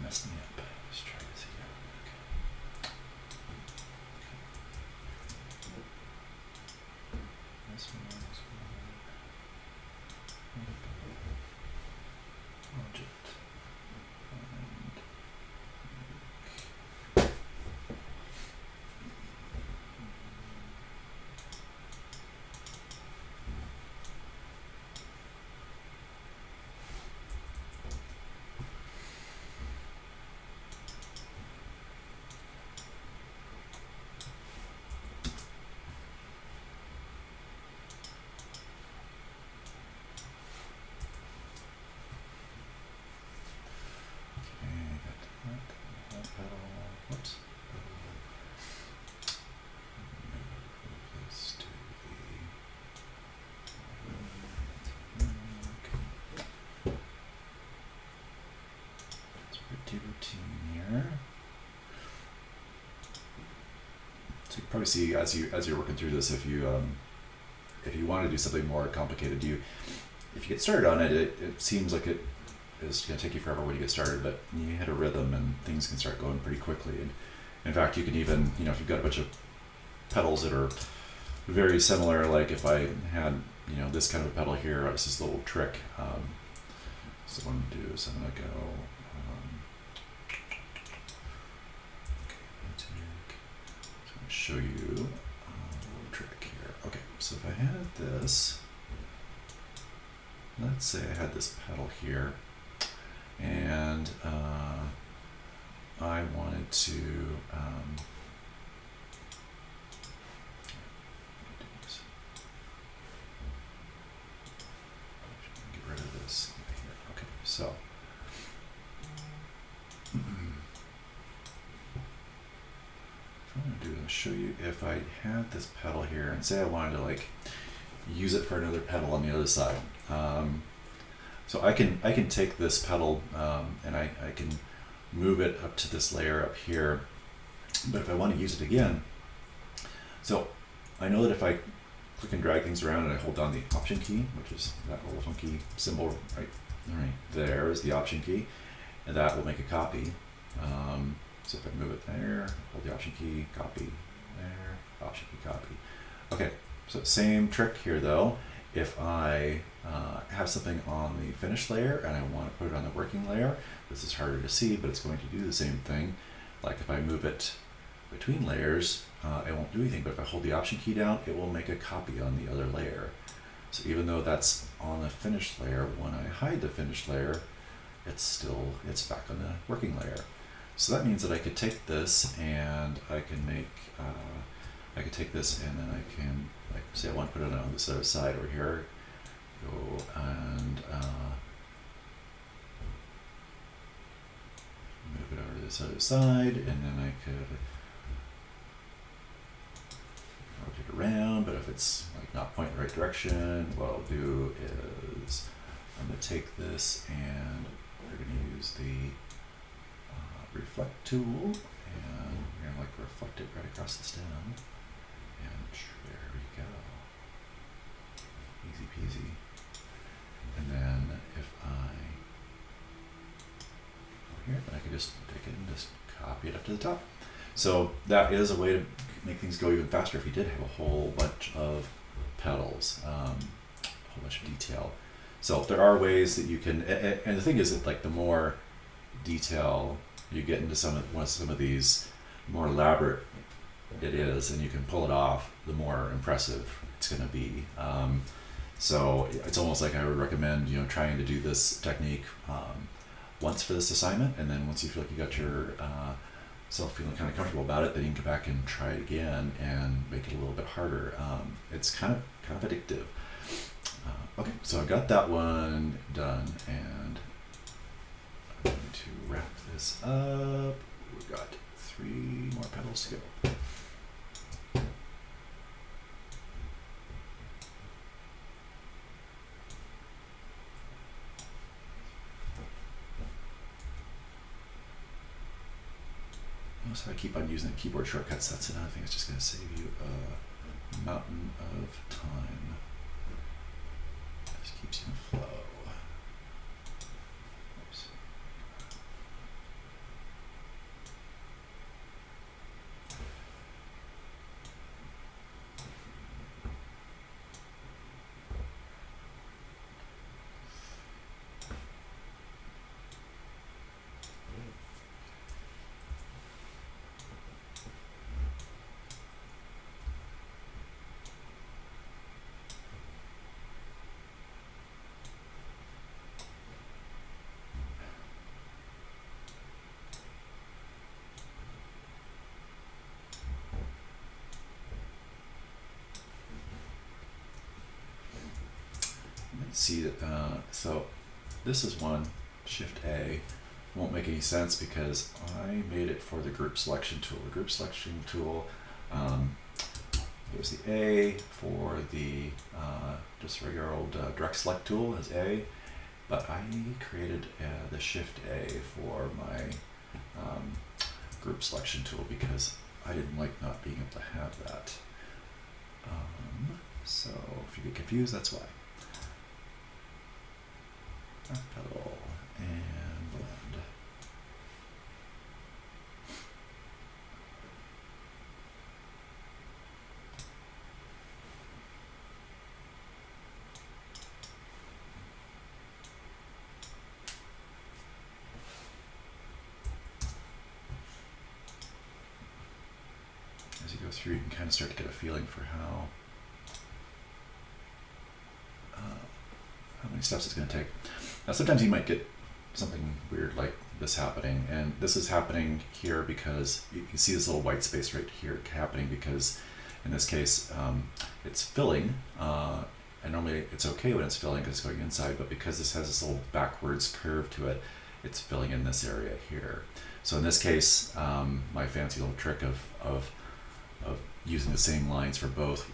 Messed me up. Let's try this again. Okay. This one. Object. Whoops. This to it's pretty routine here. So you can probably see as you're working through this, if you want to do something more complicated, if you get started on it, it seems like it is going to take you forever when you get started, but you hit a rhythm and things can start going pretty quickly. And in fact, you can even, if you've got a bunch of pedals that are very similar, like if I had, this kind of a pedal here, this is a little trick. So what I'm going to do is I'm going to go, so I'm going to show you a little trick here. Okay, so if I had this, let's say I had this pedal here, and I wanted to get rid of this here. Okay, so what I'm going to do is show you if I had this pedal here, and say I wanted to use it for another petal on the other side. So I can take this petal and I can move it up to this layer up here. But if I want to use it again, so I know that if I click and drag things around and I hold down the Option key, which is that little funky symbol right there is the Option key, and that will make a copy. So if I move it there, hold the Option key, copy, there, Option key, copy. Okay, so same trick here though. If I have something on the finished layer and I want to put it on the working layer, this is harder to see, but it's going to do the same thing. Like if I move it between layers, it won't do anything, but if I hold the Option key down, it will make a copy on the other layer. So even though that's on the finished layer, when I hide the finished layer, it's back on the working layer. So that means that I could take this and I can make, I could take this and then I can, like, say I want to put it on this other side over here, go and move it over to this other side, and then I could rotate it around, but if it's like not pointing the right direction, what I'll do is I'm going to take this and we're going to use the reflect tool, and we're going to like reflect it right across the stem, and there we go, easy peasy. And then if I go here, then I can just take it and just copy it up to the top. So that is a way to make things go even faster if you did have a whole bunch of petals, a whole bunch of detail. So there are ways that you can, and the thing is that like the more detail you get into some of these, more elaborate it is, and you can pull it off, the more impressive it's going to be. So it's almost like I would recommend, trying to do this technique once for this assignment, and then once you feel like you got your self feeling kind of comfortable about it, then you can go back and try it again and make it a little bit harder. It's kind of addictive. Okay, so I got that one done, and I'm going to wrap this up. We've got 3 more petals to go. So I keep on using the keyboard shortcuts. That's another thing that's just going to save you a mountain of time. Just keeps you in flow. Oops. See that, so this is one, Shift A, won't make any sense because I made it for the group selection tool. The group selection tool, it was the A for the just regular old direct select tool is A, but I created the Shift A for my group selection tool because I didn't like not being able to have that. So if you get confused, that's why. Petal and blend. As you go through, you can kind of start to get a feeling for how many steps it's going to take. Now sometimes you might get something weird like this happening, and this is happening here because you can see this little white space right here happening because in this case it's filling, and normally it's okay when it's filling because it's going inside, but because this has this little backwards curve to it, it's filling in this area here. So in this case, my fancy little trick of using the same lines for both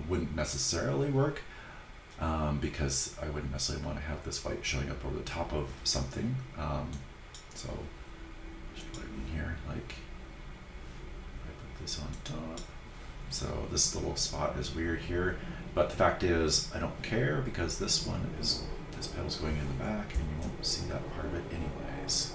wouldn't necessarily work. because I wouldn't necessarily want to have this white showing up over the top of something. So just put it in here, like I put this on top. So this little spot is weird here, but the fact is I don't care because this petal's going in the back and you won't see that part of it anyways.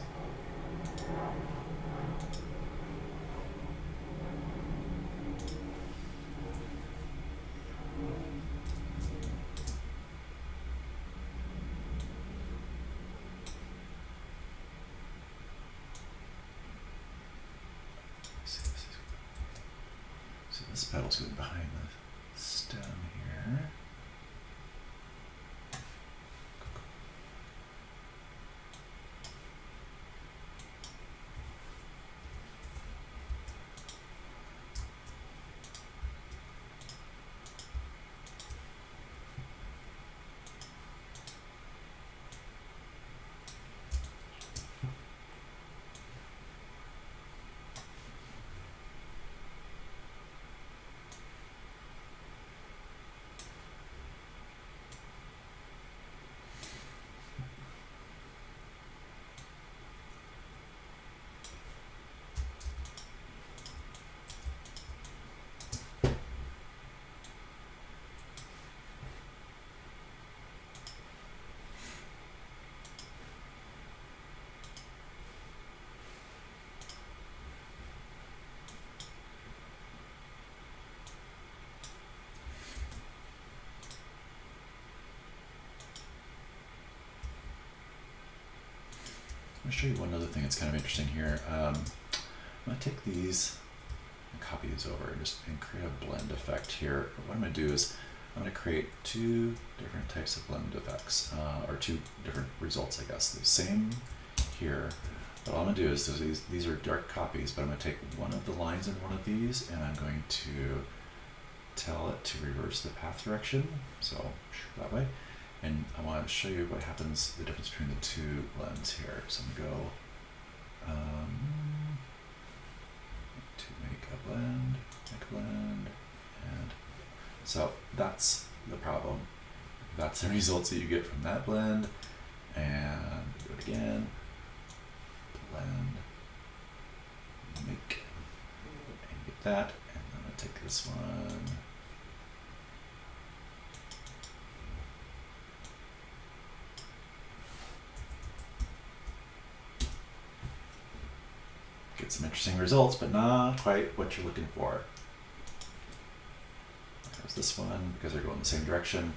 So this petal's going behind the stem here. I'm going to show you one other thing that's kind of interesting here. I'm going to take these and copy these over and create a blend effect here. But what I'm going to do is I'm going to create two different types of blend effects, or two different results, I guess. The same here, but all I'm going to do is these are dark copies, but I'm going to take one of the lines in one of these and I'm going to tell it to reverse the path direction, so that way. And I want to show you what happens, the difference between the two blends here. So I'm going to go to make a blend, and so that's the problem. That's the results that you get from that blend. And do it again, blend, make, and get that. And I'm going to take this one. Get some interesting results, but not quite what you're looking for. There's this one, because they're going the same direction.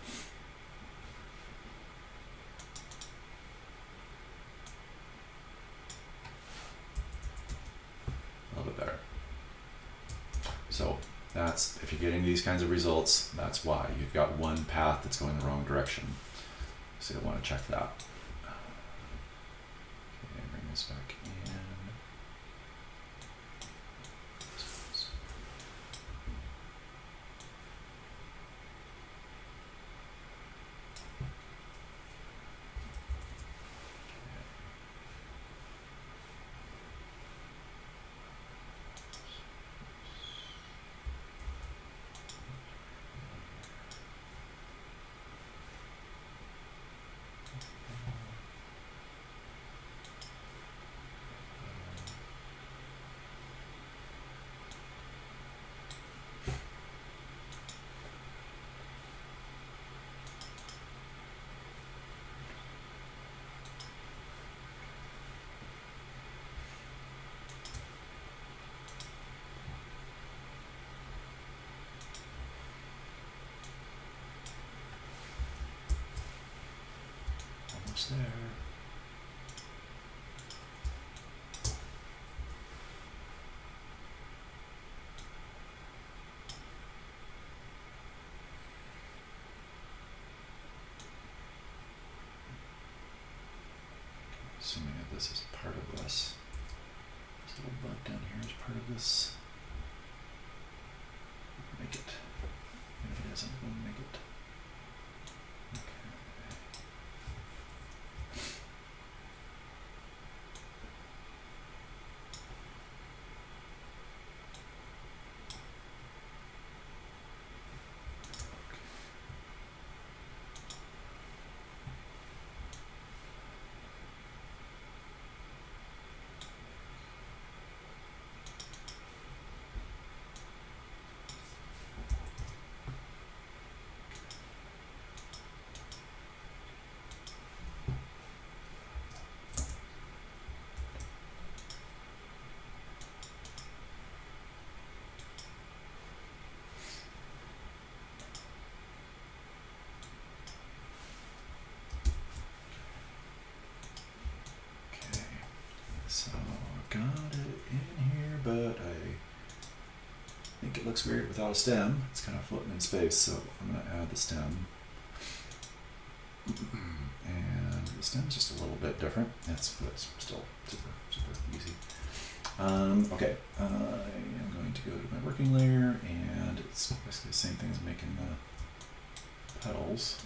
A little bit better. So that's, if you're getting these kinds of results, that's why. You've got one path that's going the wrong direction. So you'll want to check that. Okay, bring this back in. There. Assuming that this is part of this. This little bud down here is part of this. Make it. And if it isn't, we'll make it. looks weird without a stem. It's kind of floating in space, so I'm going to add the stem. And the stem's just a little bit different. That's still super easy. Okay, I'm going to go to my working layer, and it's basically the same thing as making the petals.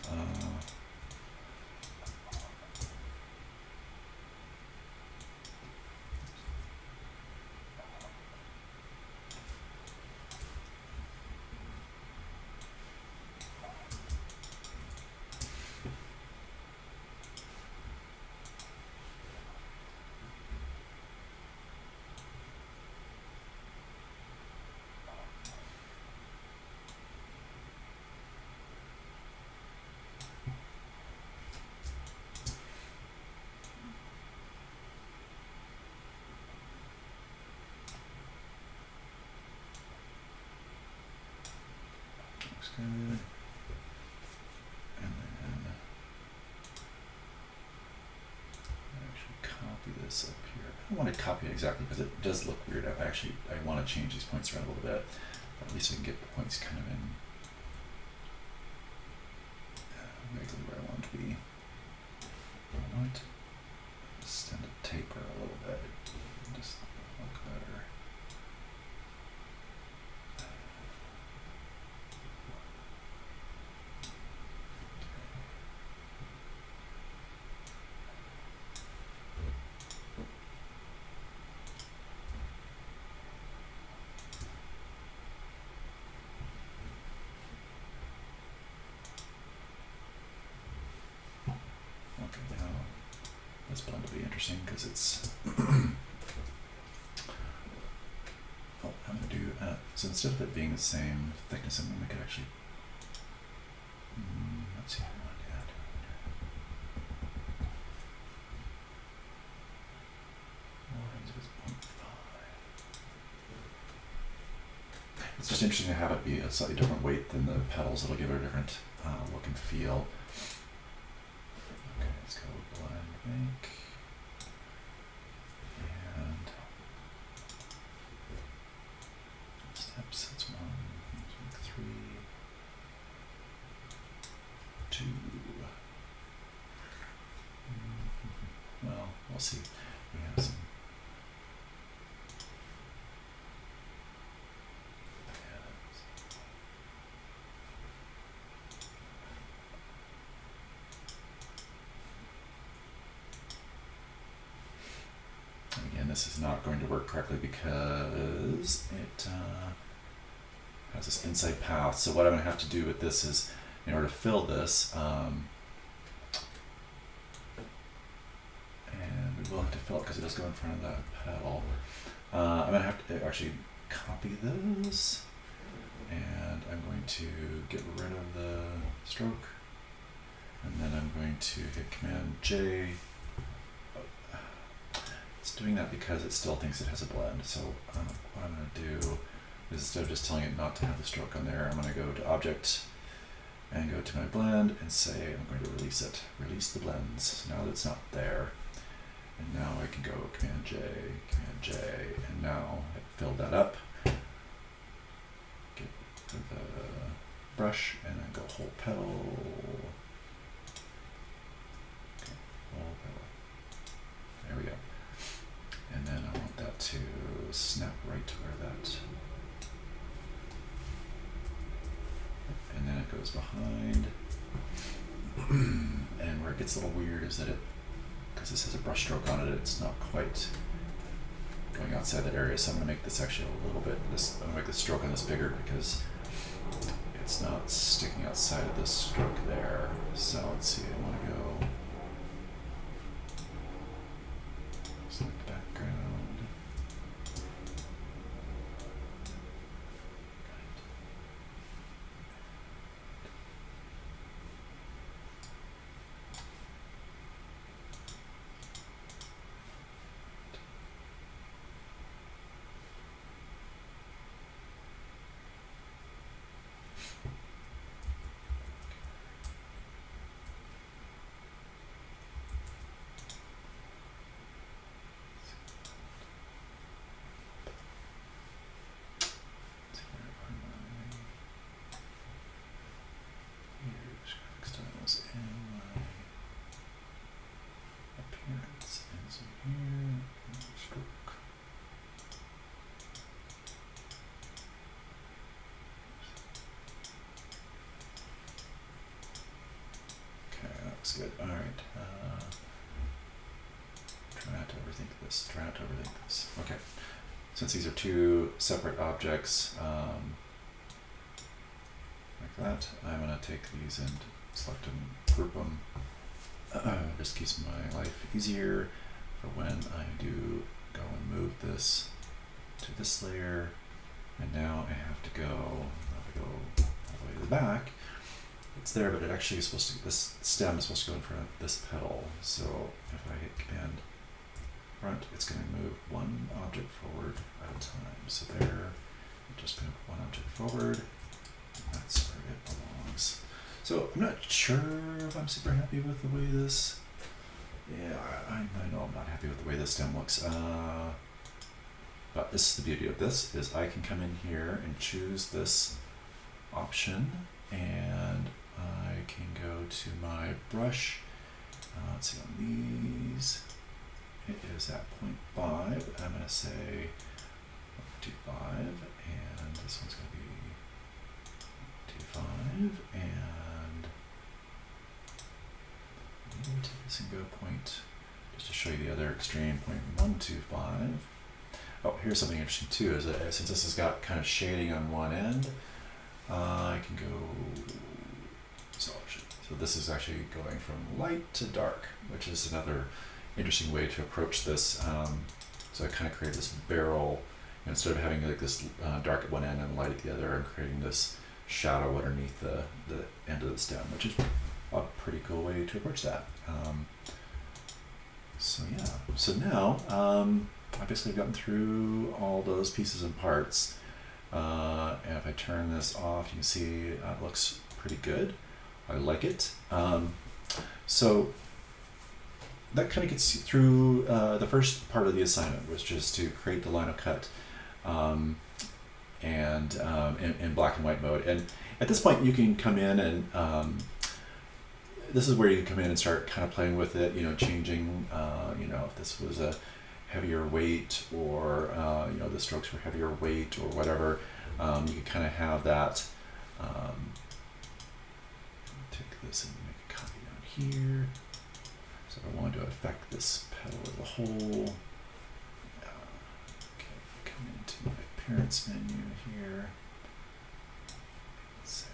Looks good. And then I actually copy this up here. I don't want to copy it exactly because it does look weird. I want to change these points around a little bit, but at least I can get the points kind of in vaguely where I want it to be. I might extend the taper a little bit, just look better. Okay, now this blend will be interesting because it's oh, I'm going to do so instead of it being the same thickness, I'm going to make it actually let's see, I want to add it's just interesting to have it be a slightly different weight than the petals. It'll give it a different look and feel. Okay, let's go blend make and steps. That's 1, 2, 3, 2. Well, we'll see. We have some. Again, this is not going to work correctly because it has this inside path. So what I'm going to have to do with this is, in order to fill this, and we will have to fill it because it does go in front of the petal. I'm going to have to actually copy this, and I'm going to get rid of the stroke, and then I'm going to hit Command J. It's doing that because it still thinks it has a blend. So what I'm going to do is, instead of just telling it not to have the stroke on there, I'm going to go to Object and go to my blend and say I'm going to release it. Release the blends. So now that it's not there. And now I can go Command J, and now I filled that up. Get the brush and then go whole petal. Okay, whole petal. There we go. And then I want that to snap right to where that, and then it goes behind. And where it gets a little weird is that because this has a brush stroke on it, it's not quite going outside that area. So I'm going to make this actually a little bit, I'm going to make the stroke on this bigger because it's not sticking outside of this stroke there. So let's see, I want to go select background. looks good. All right. Try not to overthink this. Try not to overthink this. Okay. Since these are two separate objects, like that, I'm going to take these and select them, group them. Just keeps my life easier for when I do go and move this to this layer. And now I have to go, if I go all the way to the back, it's there, but it actually is supposed to, this stem is supposed to go in front of this petal. So if I hit Command front, it's going to move one object forward at a time. So there, just move one object forward. That's where it belongs. So I'm not sure if I'm super happy with the way this, yeah, I know I'm not happy with the way this stem looks. But this is the beauty of this, is I can come in here and choose this option, and I can go to my brush. Let's see, on these, it is at 0.5. I'm going to say 2.5, and this one's going to be 2.5, and maybe take this and go just to show you the other extreme, 0.125. Oh, here's something interesting too, is that since this has got kind of shading on one end, I can go, so this is actually going from light to dark, which is another interesting way to approach this. So I kind of create this barrel, instead of having like this dark at one end and light at the other, I'm creating this shadow underneath the end of the stem, which is a pretty cool way to approach that. So yeah, so now, I basically gotten through all those pieces and parts, and if I turn this off, you can see it looks pretty good. I like it. So that kind of gets you through the first part of the assignment, which is to create the Linocut and in black and white mode. And at this point, you can come in and this is where you can come in and start kind of playing with it, changing, if this was a heavier weight, or the strokes were heavier weight or whatever, you can kind of have that. Take this and make a copy down here. So if I wanted to affect this petal as a whole, okay, come into my appearance menu here. Let's say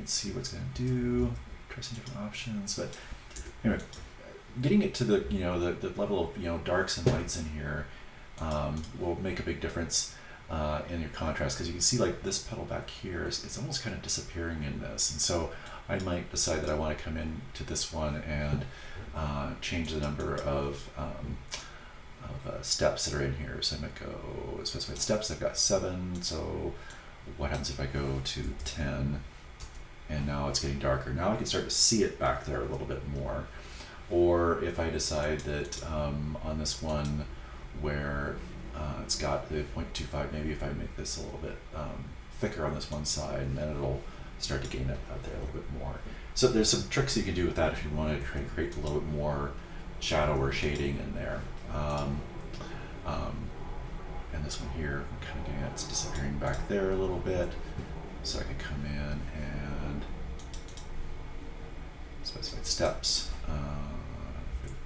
see what it's going to do, try some different options. But anyway, getting it to the the level of darks and lights in here will make a big difference in your contrast, because you can see like this petal back here it's almost kind of disappearing in this, and so I might decide that I want to come in to this one and change the number of steps that are in here. So I might go specified steps. I've got 7. So what happens if I go to 10? And now it's getting darker. Now I can start to see it back there a little bit more. Or if I decide that on this one where it's got the 0.25, maybe if I make this a little bit thicker on this one side, and then it'll start to gain it out there a little bit more. So there's some tricks you can do with that if you want to try to create a little bit more shadow or shading in there. And this one here, I'm kind of getting it's disappearing back there a little bit. So I can come in and specified steps,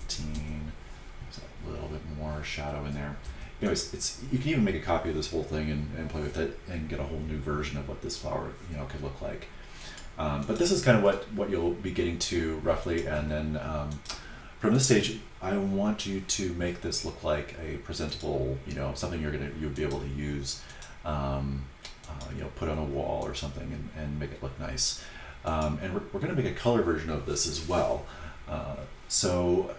15, there's a little bit more shadow in there. Anyways, you can even make a copy of this whole thing and play with it and get a whole new version of what this flower could look like. But this is kind of what you'll be getting to roughly, and then from this stage, I want you to make this look like a presentable, something you'll be able to use. Put on a wall or something and make it look nice. And we're going to make a color version of this as well. So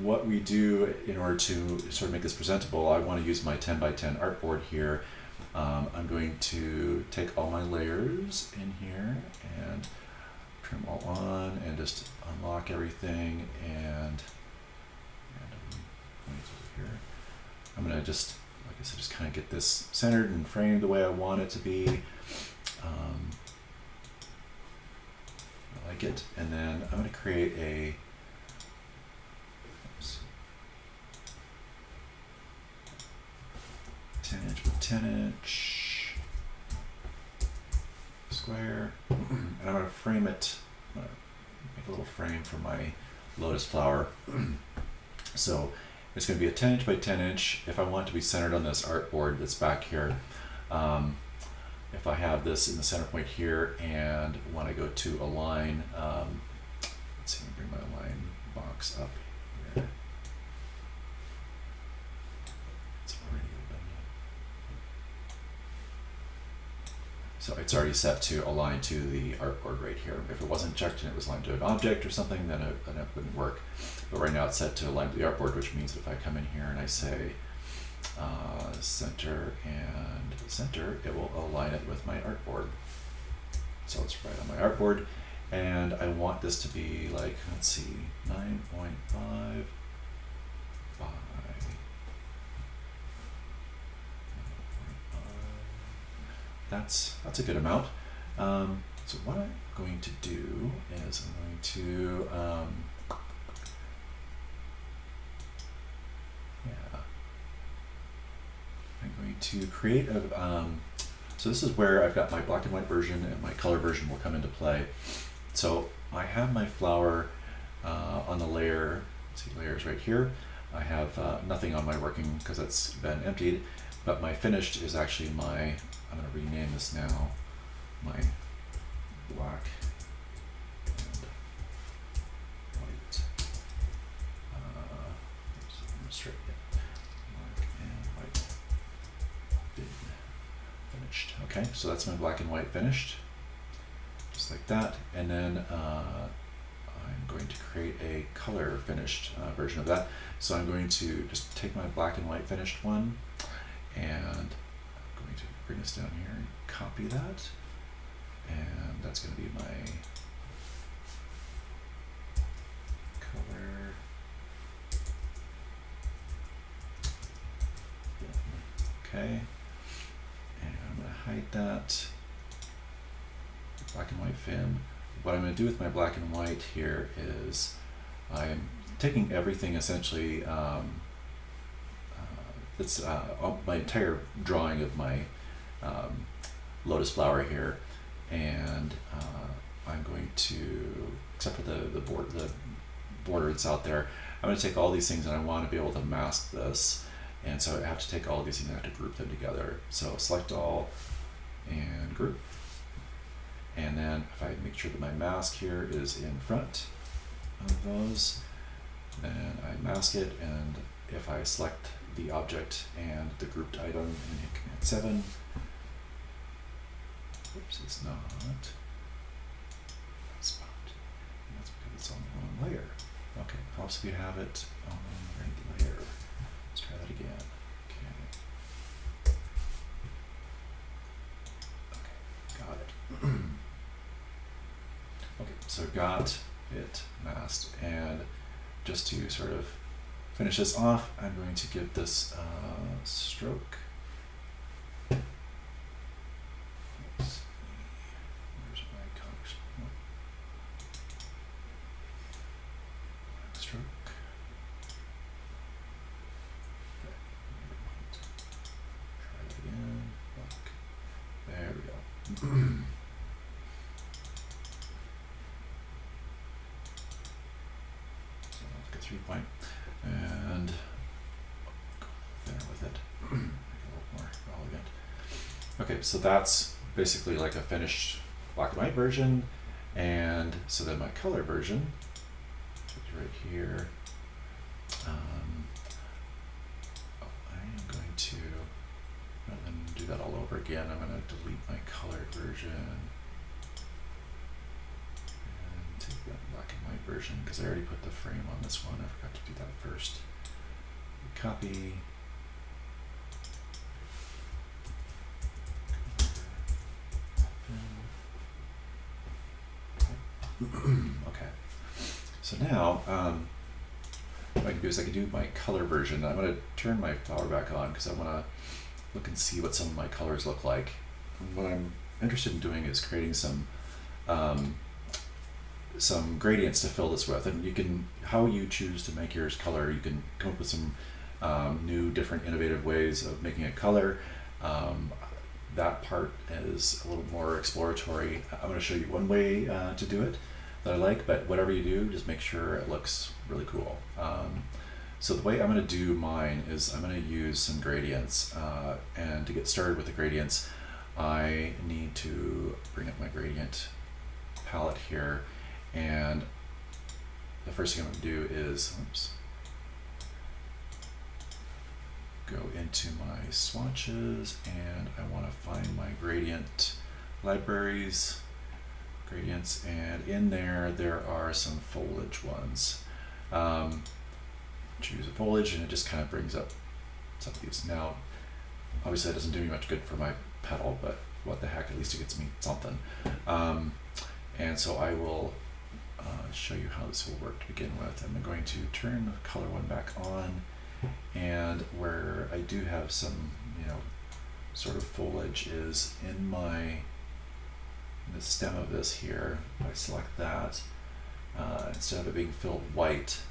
what we do in order to sort of make this presentable, I want to use my 10 by 10 artboard here. I'm going to take all my layers in here and turn them all on and just unlock everything, and here. I'm going to just, like I said, just kind of get this centered and framed the way I want it to be. I like it. And then I'm going to create a, oops, 10" by 10" square, and I'm going to frame it. I'm going to make a little frame for my lotus flower. So it's going to be a 10" by 10". If I want it to be centered on this artboard that's back here, if I have this in the center point here, and when I go to align, let's see, bring my align box up here. It's already open. So it's already set to align to the artboard right here. If it wasn't checked and it was aligned to an object or something, then it wouldn't work. But right now it's set to align to the artboard, which means if I come in here and I say center and center, it will align it with my artboard. So it's right on my artboard, and I want this to be like, let's see, 9.5 by 9.5. That's a good amount. So what I'm going to do is I'm going to I'm going to create a, so this is where I've got my black and white version, and my color version will come into play. So I have my flower on the layer, let's see, layers right here. I have nothing on my working because it's been emptied, but my finished is actually my, I'm going to rename this now, my black and white, straight, black and white finished. Okay, so that's my black and white finished, just like that. And then I'm going to create a color finished version of that. So I'm going to just take my black and white finished one, and I'm going to bring this down here and copy that, and that's going to be my color. Okay, and I'm going to hide that black and white fin. What I'm going to do with my black and white here is I'm taking everything essentially, it's my entire drawing of my lotus flower here, and I'm going to, except for the border that's out there, I'm going to take all these things and I want to be able to mask this, and so I have to take all of these things and I have to group them together. So select all and group, and then if I make sure that my mask here is in front of those, then I mask it, and if I select the object and the grouped item and hit Command 7, whoops, it's not that spot, and that's because it's on the wrong layer. Okay, helps if you have it on the right layer. Let's try that again. Okay, got it. Okay, so I've got it masked, and just to sort of finish this off, I'm going to give this stroke. Let's see. Where's my colors? Stroke. Okay. Try that again. Look. There we go. So like a 3-point. And go thinner with it, make it a little more elegant. Okay, so that's basically like a finished black and white version, and so then my color version, right here, I'm going to, rather than do that all over again, I'm going to delete my colored version and take that black and white version, because I already put the frame on this one. I forgot to do that first. Copy. Okay. So now, what I can do is I can do my color version. I'm going to turn my flower back on because I want to look and see what some of my colors look like. And what I'm interested in doing is creating um, some gradients to fill this with, and you can, how you choose to make yours color, you can come up with some new, different, innovative ways of making it color. That part is a little more exploratory. I'm going to show you one way to do it that I like, but whatever you do, just make sure it looks really cool. So the way I'm going to do mine is I'm going to use some gradients, and to get started with the gradients, I need to bring up my gradient palette here, and the first thing I'm going to do is, go into my swatches, and I want to find my gradient libraries, gradients, and in there are some foliage ones. Choose a foliage, and it just kind of brings up some of these. Now, obviously that doesn't do me much good for my petal, but what the heck, at least it gets me something. And so I will show you how this will work to begin with. I'm going to turn the color one back on, and where I do have some, sort of foliage is in the stem of this here. If I select that, instead of it being filled white,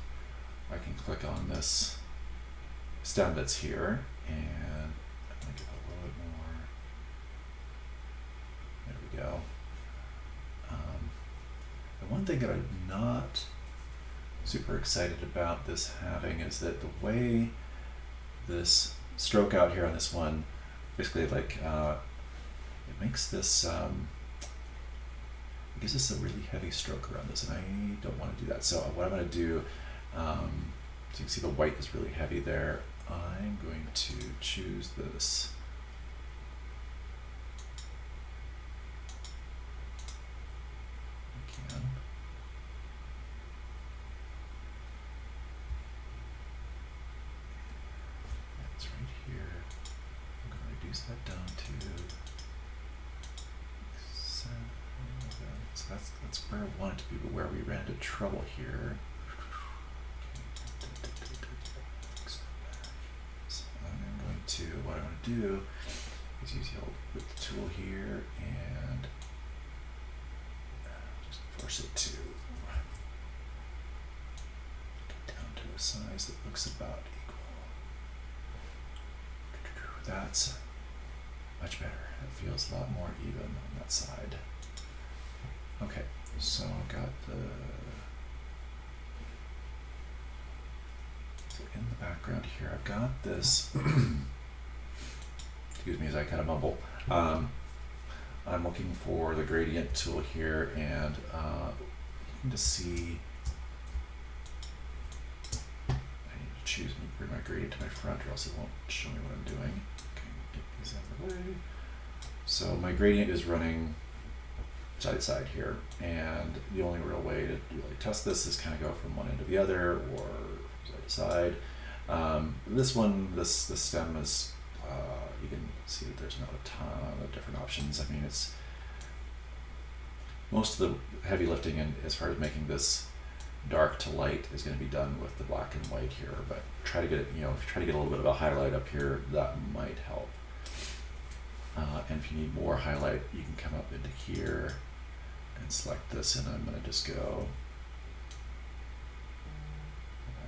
I can click on this stem that's here, and I'm going to give it a little bit more. There we go. The one thing that I'm not super excited about this having is that the way this stroke out here on this one, basically like it makes this, it gives us a really heavy stroke around this, and I don't want to do that. So what I'm going to do, so you can see the white is really heavy there. I'm going to choose this. I can. That's right here. I'm going to reduce that down to 7. So that's where I want it to be, but where we ran into trouble here. What I want to do is use the old width tool here and just force it to get down to a size that looks about equal. That's much better. It feels a lot more even on that side. Okay, so I've got in the background here, I've got this. Excuse me as I kind of mumble. I'm looking for the gradient tool here, and you can just see I need to choose and bring my gradient to my front, or else it won't show me what I'm doing. Okay, get these out of the way. So my gradient is running side to side here, and the only real way to really test this is kind of go from one end to the other, or side to side. This one, this stem is, you can see that there's not a ton of different options. I mean, it's most of the heavy lifting in as far as making this dark to light is going to be done with the black and white here, but try to get it, if you try to get a little bit of a highlight up here, that might help. And if you need more highlight, you can come up into here and select this, and I'm going to just go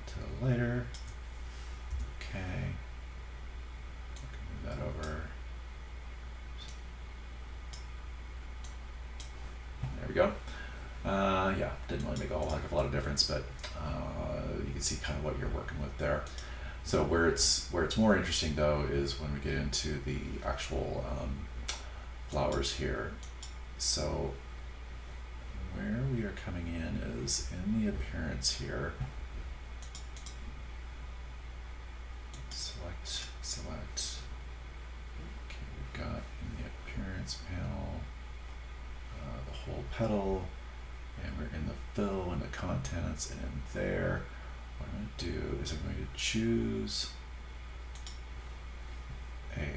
to lighter. Okay, move that over. There we go. Yeah, didn't really make a whole heck of a lot of difference, but you can see kind of what you're working with there. So where it's more interesting though is when we get into the actual flowers here. So where we are coming in is in the appearance here. Select. Okay, we've got in the appearance panel the whole petal, and we're in the fill and the contents, and in there, what I'm going to do is I'm going to choose a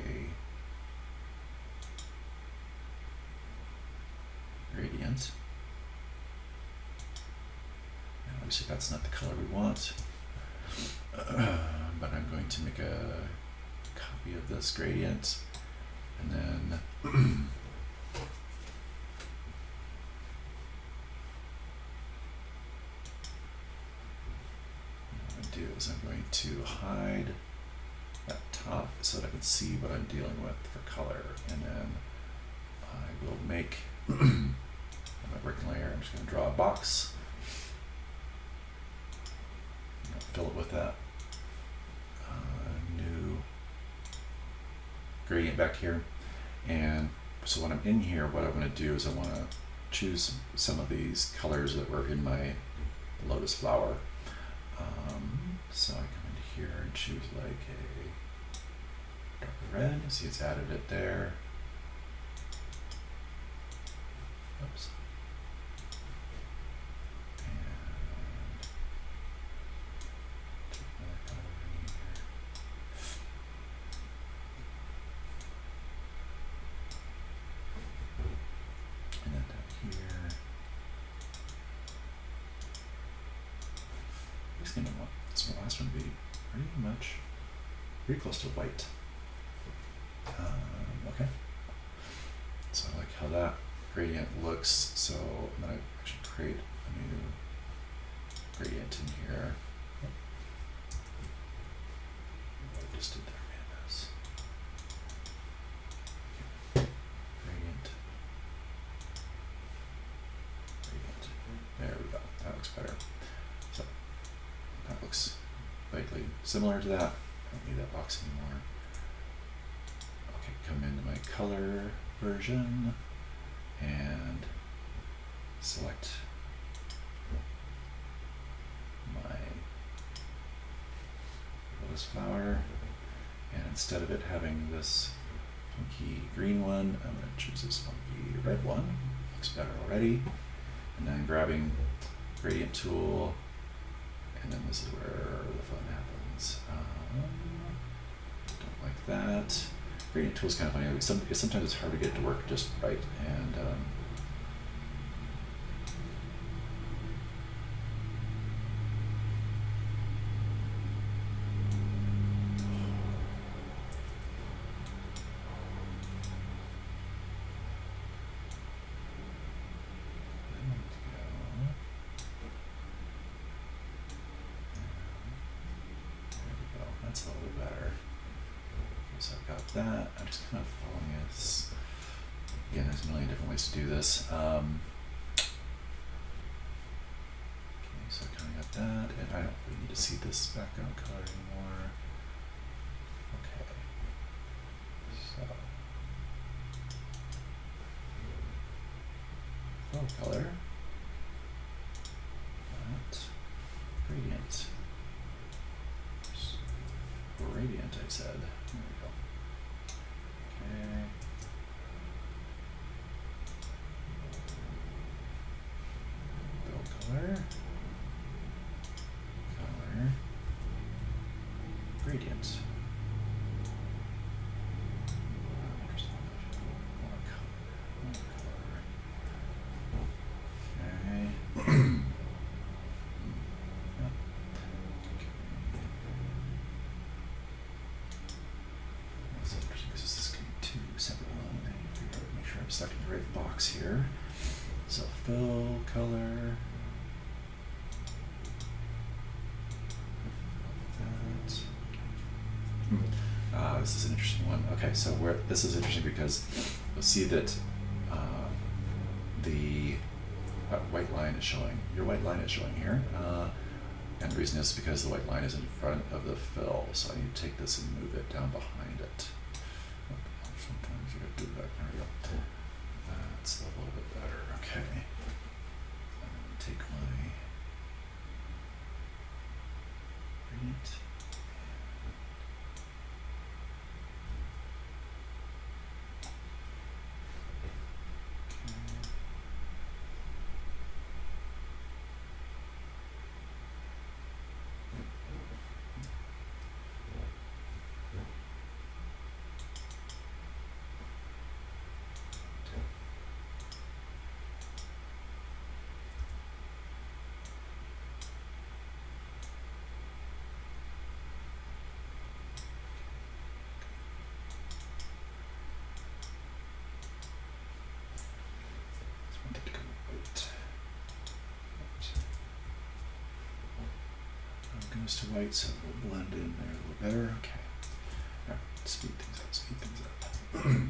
gradient. And obviously that's not the color we want, but I'm going to make a copy of this gradient, and then do is I'm going to hide that top so that I can see what I'm dealing with for color, and then I will make my working layer. I'm just going to draw a box, fill it with that new gradient back here. And so when I'm in here, what I want to do is I want to choose some of these colors that were in my lotus flower. So I come into here and choose like a darker red. See, it's added it there. Oops. And take another color in here. And then down here. I'm just gonna want this last one to be pretty close to white. Okay. So I like how that gradient looks. So I'm gonna actually create a new gradient in here. What I just did there made a mess. Gradient. There we go. That looks better. So that looks vaguely similar to that. I don't need that box anymore. Okay, come into my color version and select my lotus flower, and instead of it having this funky green one, I'm going to choose this funky red one. Looks better already. And then grabbing gradient tool, and then this is where the fun happens. Don't like that. Gradient tool is kind of funny. Sometimes it's hard to get it to work just right, and that's a little bit better. So I've got that. I'm just kind of following this. Again, there's a million different ways to do this. Okay, so I kind of got that, and I don't really need to see this background color anymore. Okay, so full color. That gradient. Gradient, I said. There we go. Okay. Fill color. Color. Gradient. Stuck in the right box here. So fill color. That. This is an interesting one. Okay, so this is interesting because you'll see that the white line is showing. Your white line is showing here, and the reason is because the white line is in front of the fill. So I need to take this and move it down behind it. Sometimes you gotta do that. There we go. That's a little bit better. Okay. I'm going to take my gradient. darkness to white, so we'll blend in there a little better. Okay. All right, speed things up, speed things up. Okay.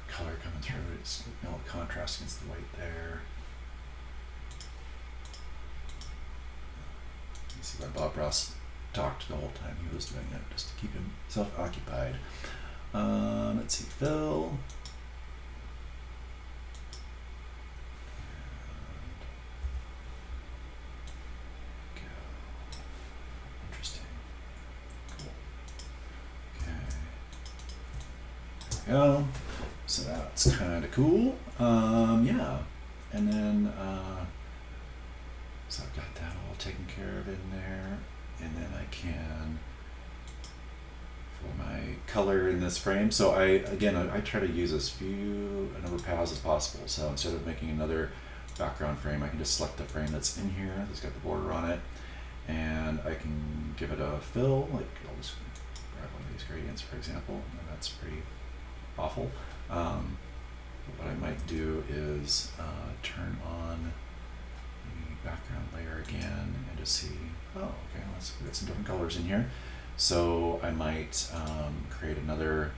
Color coming through, it's contrast against the white there. You see why Bob Ross talked the whole time he was doing it, just to keep himself occupied. Let's see, Phil. Interesting. Cool. Okay. There we go. So that's kind of cool. Yeah. And then, so I've got that all taken care of in there. And then I can, for my color in this frame. So I try to use a number of paths as possible. So instead of making another background frame, I can just select the frame that's in here, that's got the border on it. And I can give it a fill, like I'll just grab one of these gradients, for example, and that's pretty awful. What I might do is turn on the background layer again and just see, oh, okay, we got some different colors in here. So I might create another,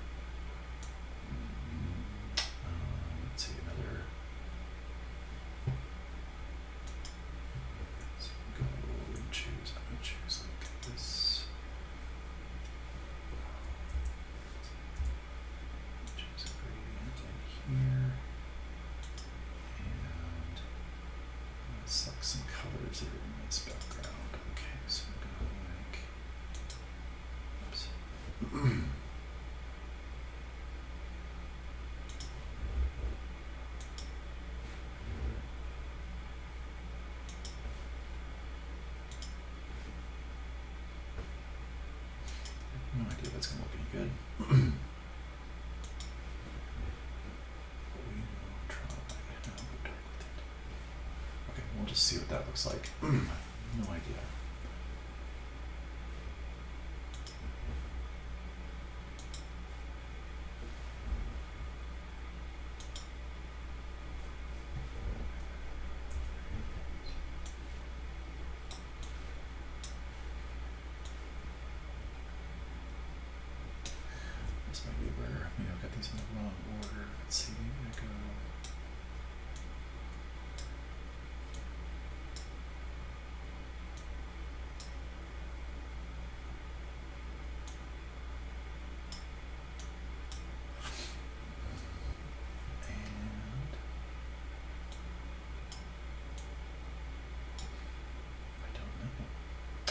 let's see, so go and choose, I'm going to choose like this. Choose a gradient in here. And select some colors that are in this background. Okay, so I'm going to oops. No idea if it's going to look any good. But we will try. I'll go dark with it. Okay, we'll just see what that looks like. No idea. This might be where I've got these in the wrong order. Let's see, maybe I go. I don't know.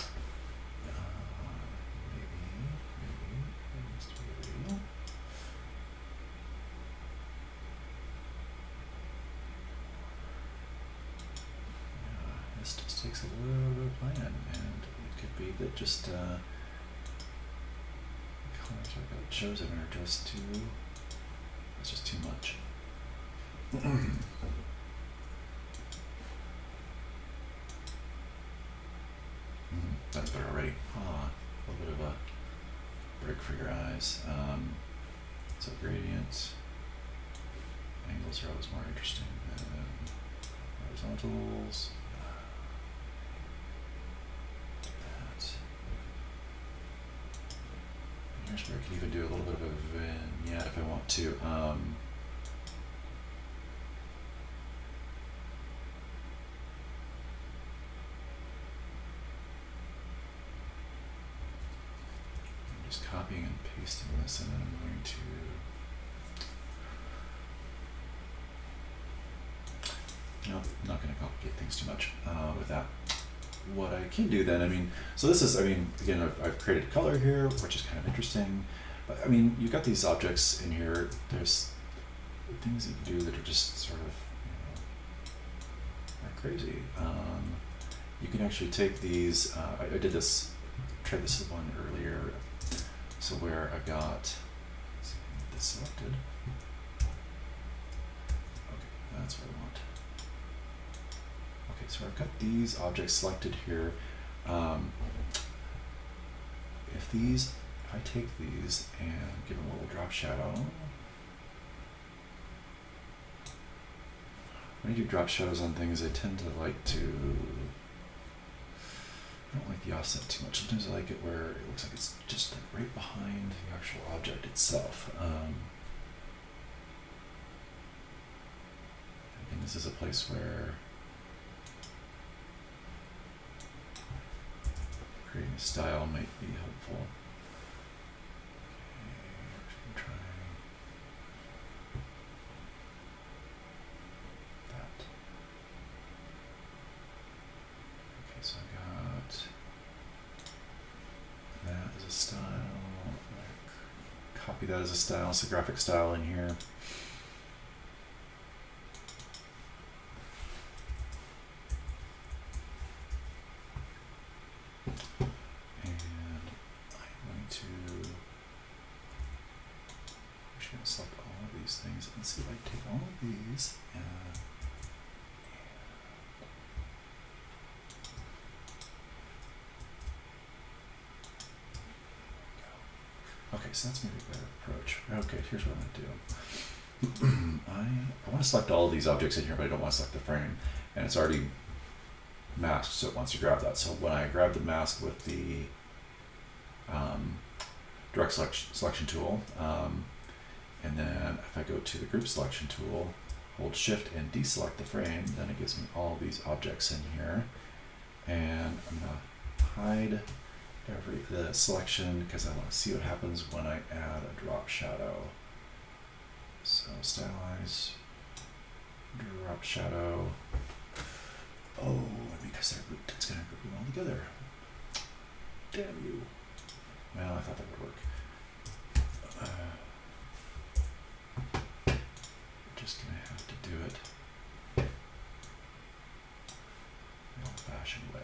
this just takes a little bit of plan, and it could be that just the colors I've got chosen are just too, it's just too much. That's better already. Ah, a little bit of a break for your eyes. So gradients, angles are always more interesting than horizontals. That. Here's where I can even do a little bit of a vignette if I want to. Just copying and pasting this, and then I'm going to no, I'm not going to complicate things too much with that. What I can do then, I mean, so this is, I mean, again, I've created color here, which is kind of interesting. But I mean, you've got these objects in here. There's things you can do that are just sort of, are crazy. You can actually take these. I did this, tried this one earlier. So where I got this selected. Okay, that's what I want. Okay, so I've got these objects selected here. If I take these and give them a little drop shadow. When I do drop shadows on things, I tend to like to, I don't like the offset too much. Sometimes I like it where it looks like it's just like right behind the actual object itself. Again, this is a place where creating a style might be helpful. Okay, try that. Okay, so I got that as a style. Copy that as a style. It's a graphic style in here. Select all of these things and see if I take all of these and okay, so that's maybe a better approach. Okay, here's what I'm going to do. I want to select all of these objects in here, but I don't want to select the frame, and it's already masked, so it wants to grab that. So when I grab the mask with the direct selection tool, and then if I go to the group selection tool, hold shift and deselect the frame, then it gives me all these objects in here. And I'm going to hide the selection because I want to see what happens when I add a drop shadow. So stylize, drop shadow. Oh, because they're grouped, it's going to group them all together. Damn you. Well, I thought that would work. Just gonna have to do it the old-fashioned way.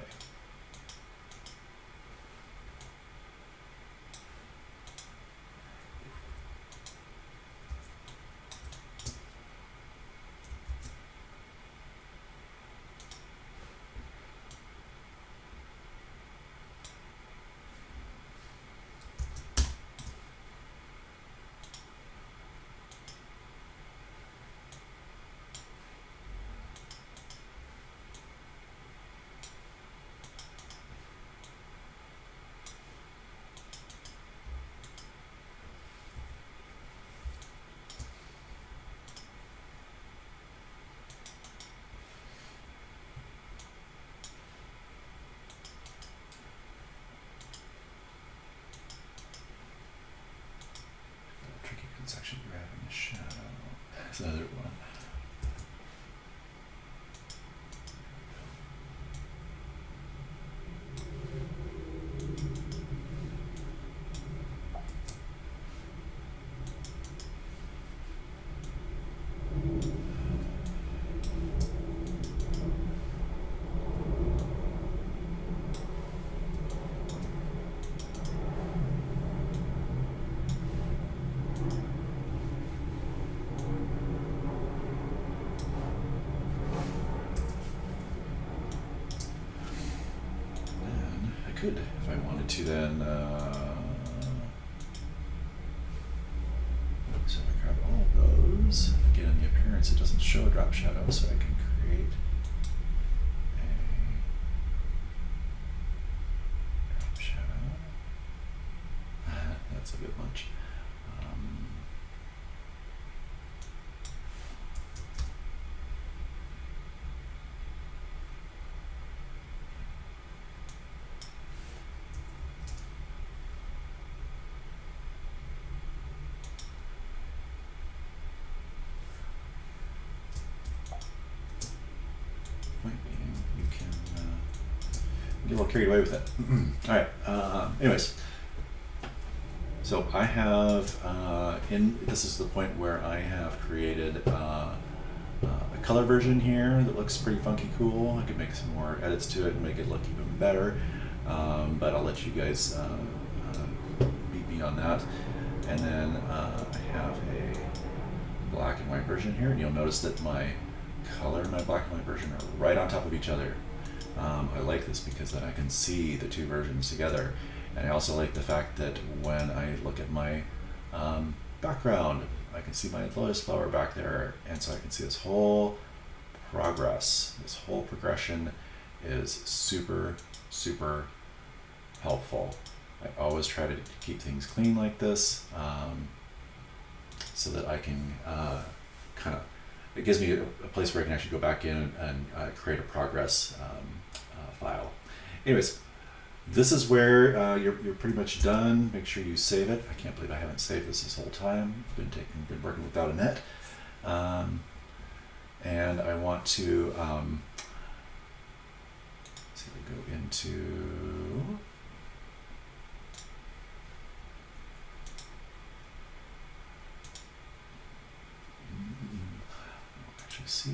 Section grabbing the shadow. That's another one. could, if I wanted to, then so I grab all of those. Again, in the appearance, it doesn't show a drop shadow, so I can create a drop shadow. That's a bit much. Point being, you can get a little carried away with it. All right. Anyways, so I have this is the point where I have created a color version here that looks pretty funky cool. I could make some more edits to it and make it look even better, but I'll let you guys beat me on that. And then I have a black and white version here, and you'll notice that my color and my black and white version are right on top of each other. I like this because then I can see the two versions together, and I also like the fact that when I look at my background, I can see my lotus flower back there, and so I can see this whole progress. This whole progression is super, super helpful. I always try to keep things clean like this, so that I can kind of, it gives me a place where I can actually go back in and create a progress file. Anyways, this is where you're pretty much done. Make sure you save it. I can't believe I haven't saved this whole time. Been working without a net, and I want to see. We go into. Actually, see.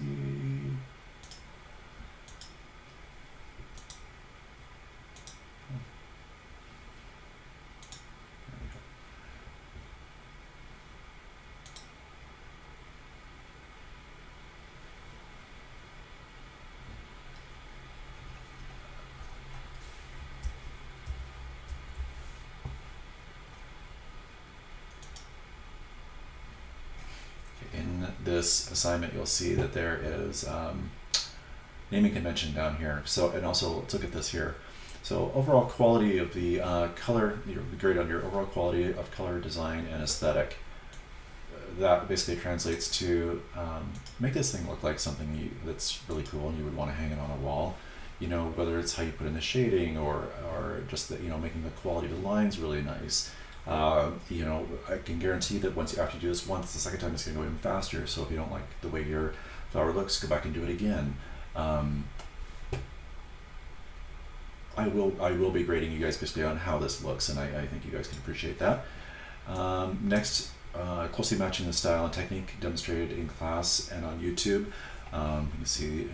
In this assignment, you'll see that there is naming convention down here. So, and also let's look at this here. So overall quality of the color, you'll be great on your overall quality of color, design, and aesthetic. That basically translates to make this thing look like something that's really cool and you would want to hang it on a wall. You know, whether it's how you put in the shading or just that, you know, making the quality of the lines really nice. You know, I can guarantee that once you after you do this once, the second time it's going to go even faster. So if you don't like the way your flower looks, go back and do it again. I will be grading you guys basically on how this looks, and I think you guys can appreciate that. Next, closely matching the style and technique demonstrated in class and on YouTube. You can see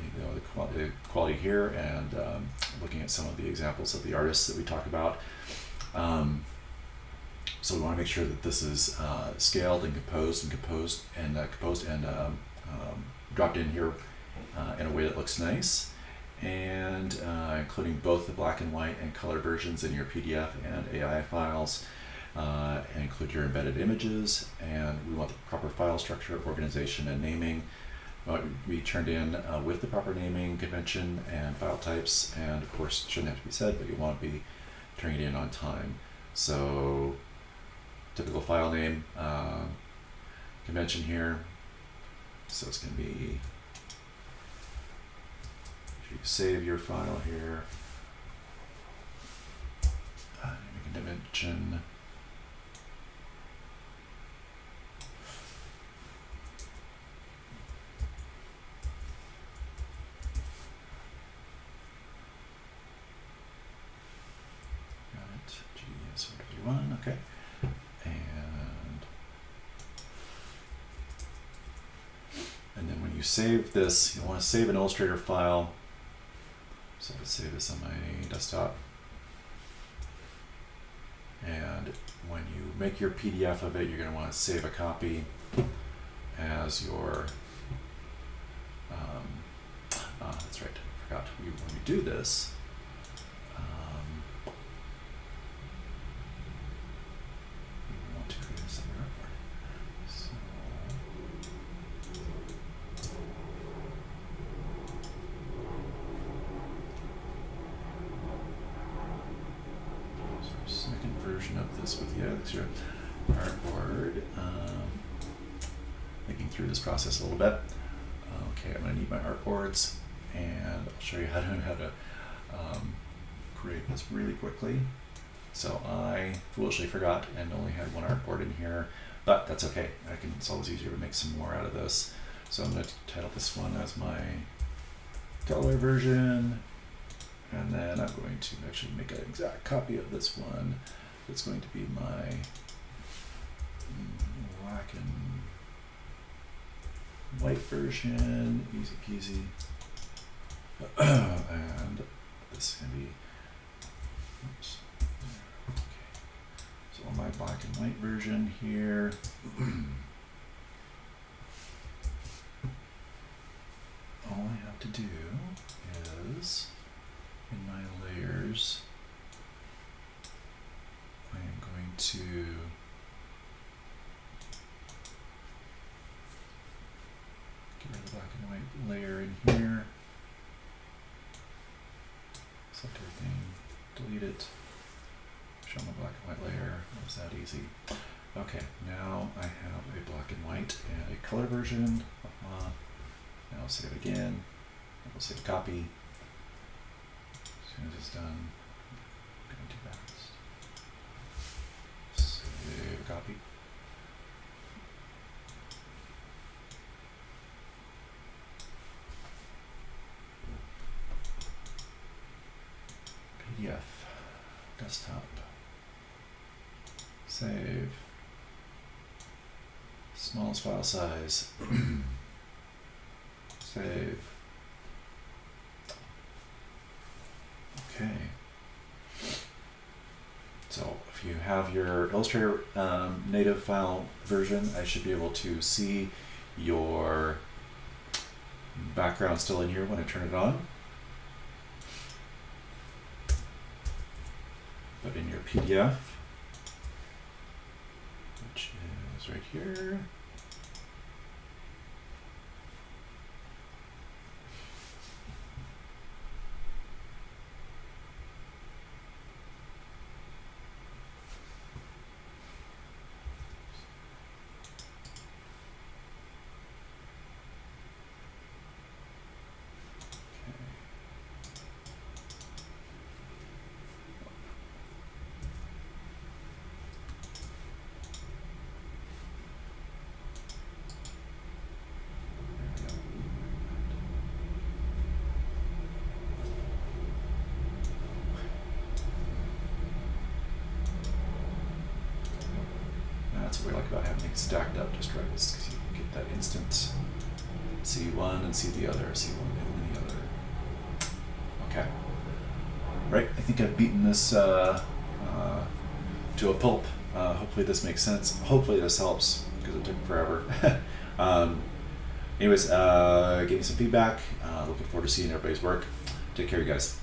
the quality here, and looking at some of the examples of the artists that we talk about. So we want to make sure that this is scaled and composed and dropped in here in a way that looks nice, and including both the black and white and color versions in your PDF and AI files, and include your embedded images. And we want the proper file structure, organization, and naming be turned in with the proper naming convention and file types. And of course, it shouldn't have to be said, but you want to be turning it in on time. So typical file name convention here. So it's going to be, you save your file here. Naming convention. Got it. GS121. Okay. And then when you save this, you want to save an Illustrator file. So let's save this on my desktop. And when you make your PDF of it, you're going to want to save a copy as your, that's right, I forgot. When we do this, this with you. It's your artboard. Thinking through this process a little bit. Okay, I'm going to need my artboards, and I'll show you how to create this really quickly. So I foolishly forgot and only had one artboard in here, but that's okay. It's always easier to make some more out of this. So I'm going to title this one as my color version, and then I'm going to actually make an exact copy of this one. It's going to be my black and white version, easy peasy. And this is going to be, oops. Okay. So on my black and white version here, all I have to do is, in my layers, I am going to get rid of the black and white layer in here, select everything, delete it, show my black and white layer. It was that easy. Okay, now I have a black and white and a color version. Now I'll save it again. We'll save copy. As soon as it's done, I'm going too fast. Save a copy. PDF, desktop, save, smallest file size. Save. Okay. So if you have your Illustrator native file version, I should be able to see your background still in here when I turn it on. But in your PDF, which is right here, that's what we like about having things stacked up just right, is because you can get that instant see one and see the other, see one and the other. Okay. Right, I think I've beaten this to a pulp. Hopefully this makes sense. Hopefully this helps, because it took forever. Anyways, give me some feedback. Looking forward to seeing everybody's work. Take care, you guys.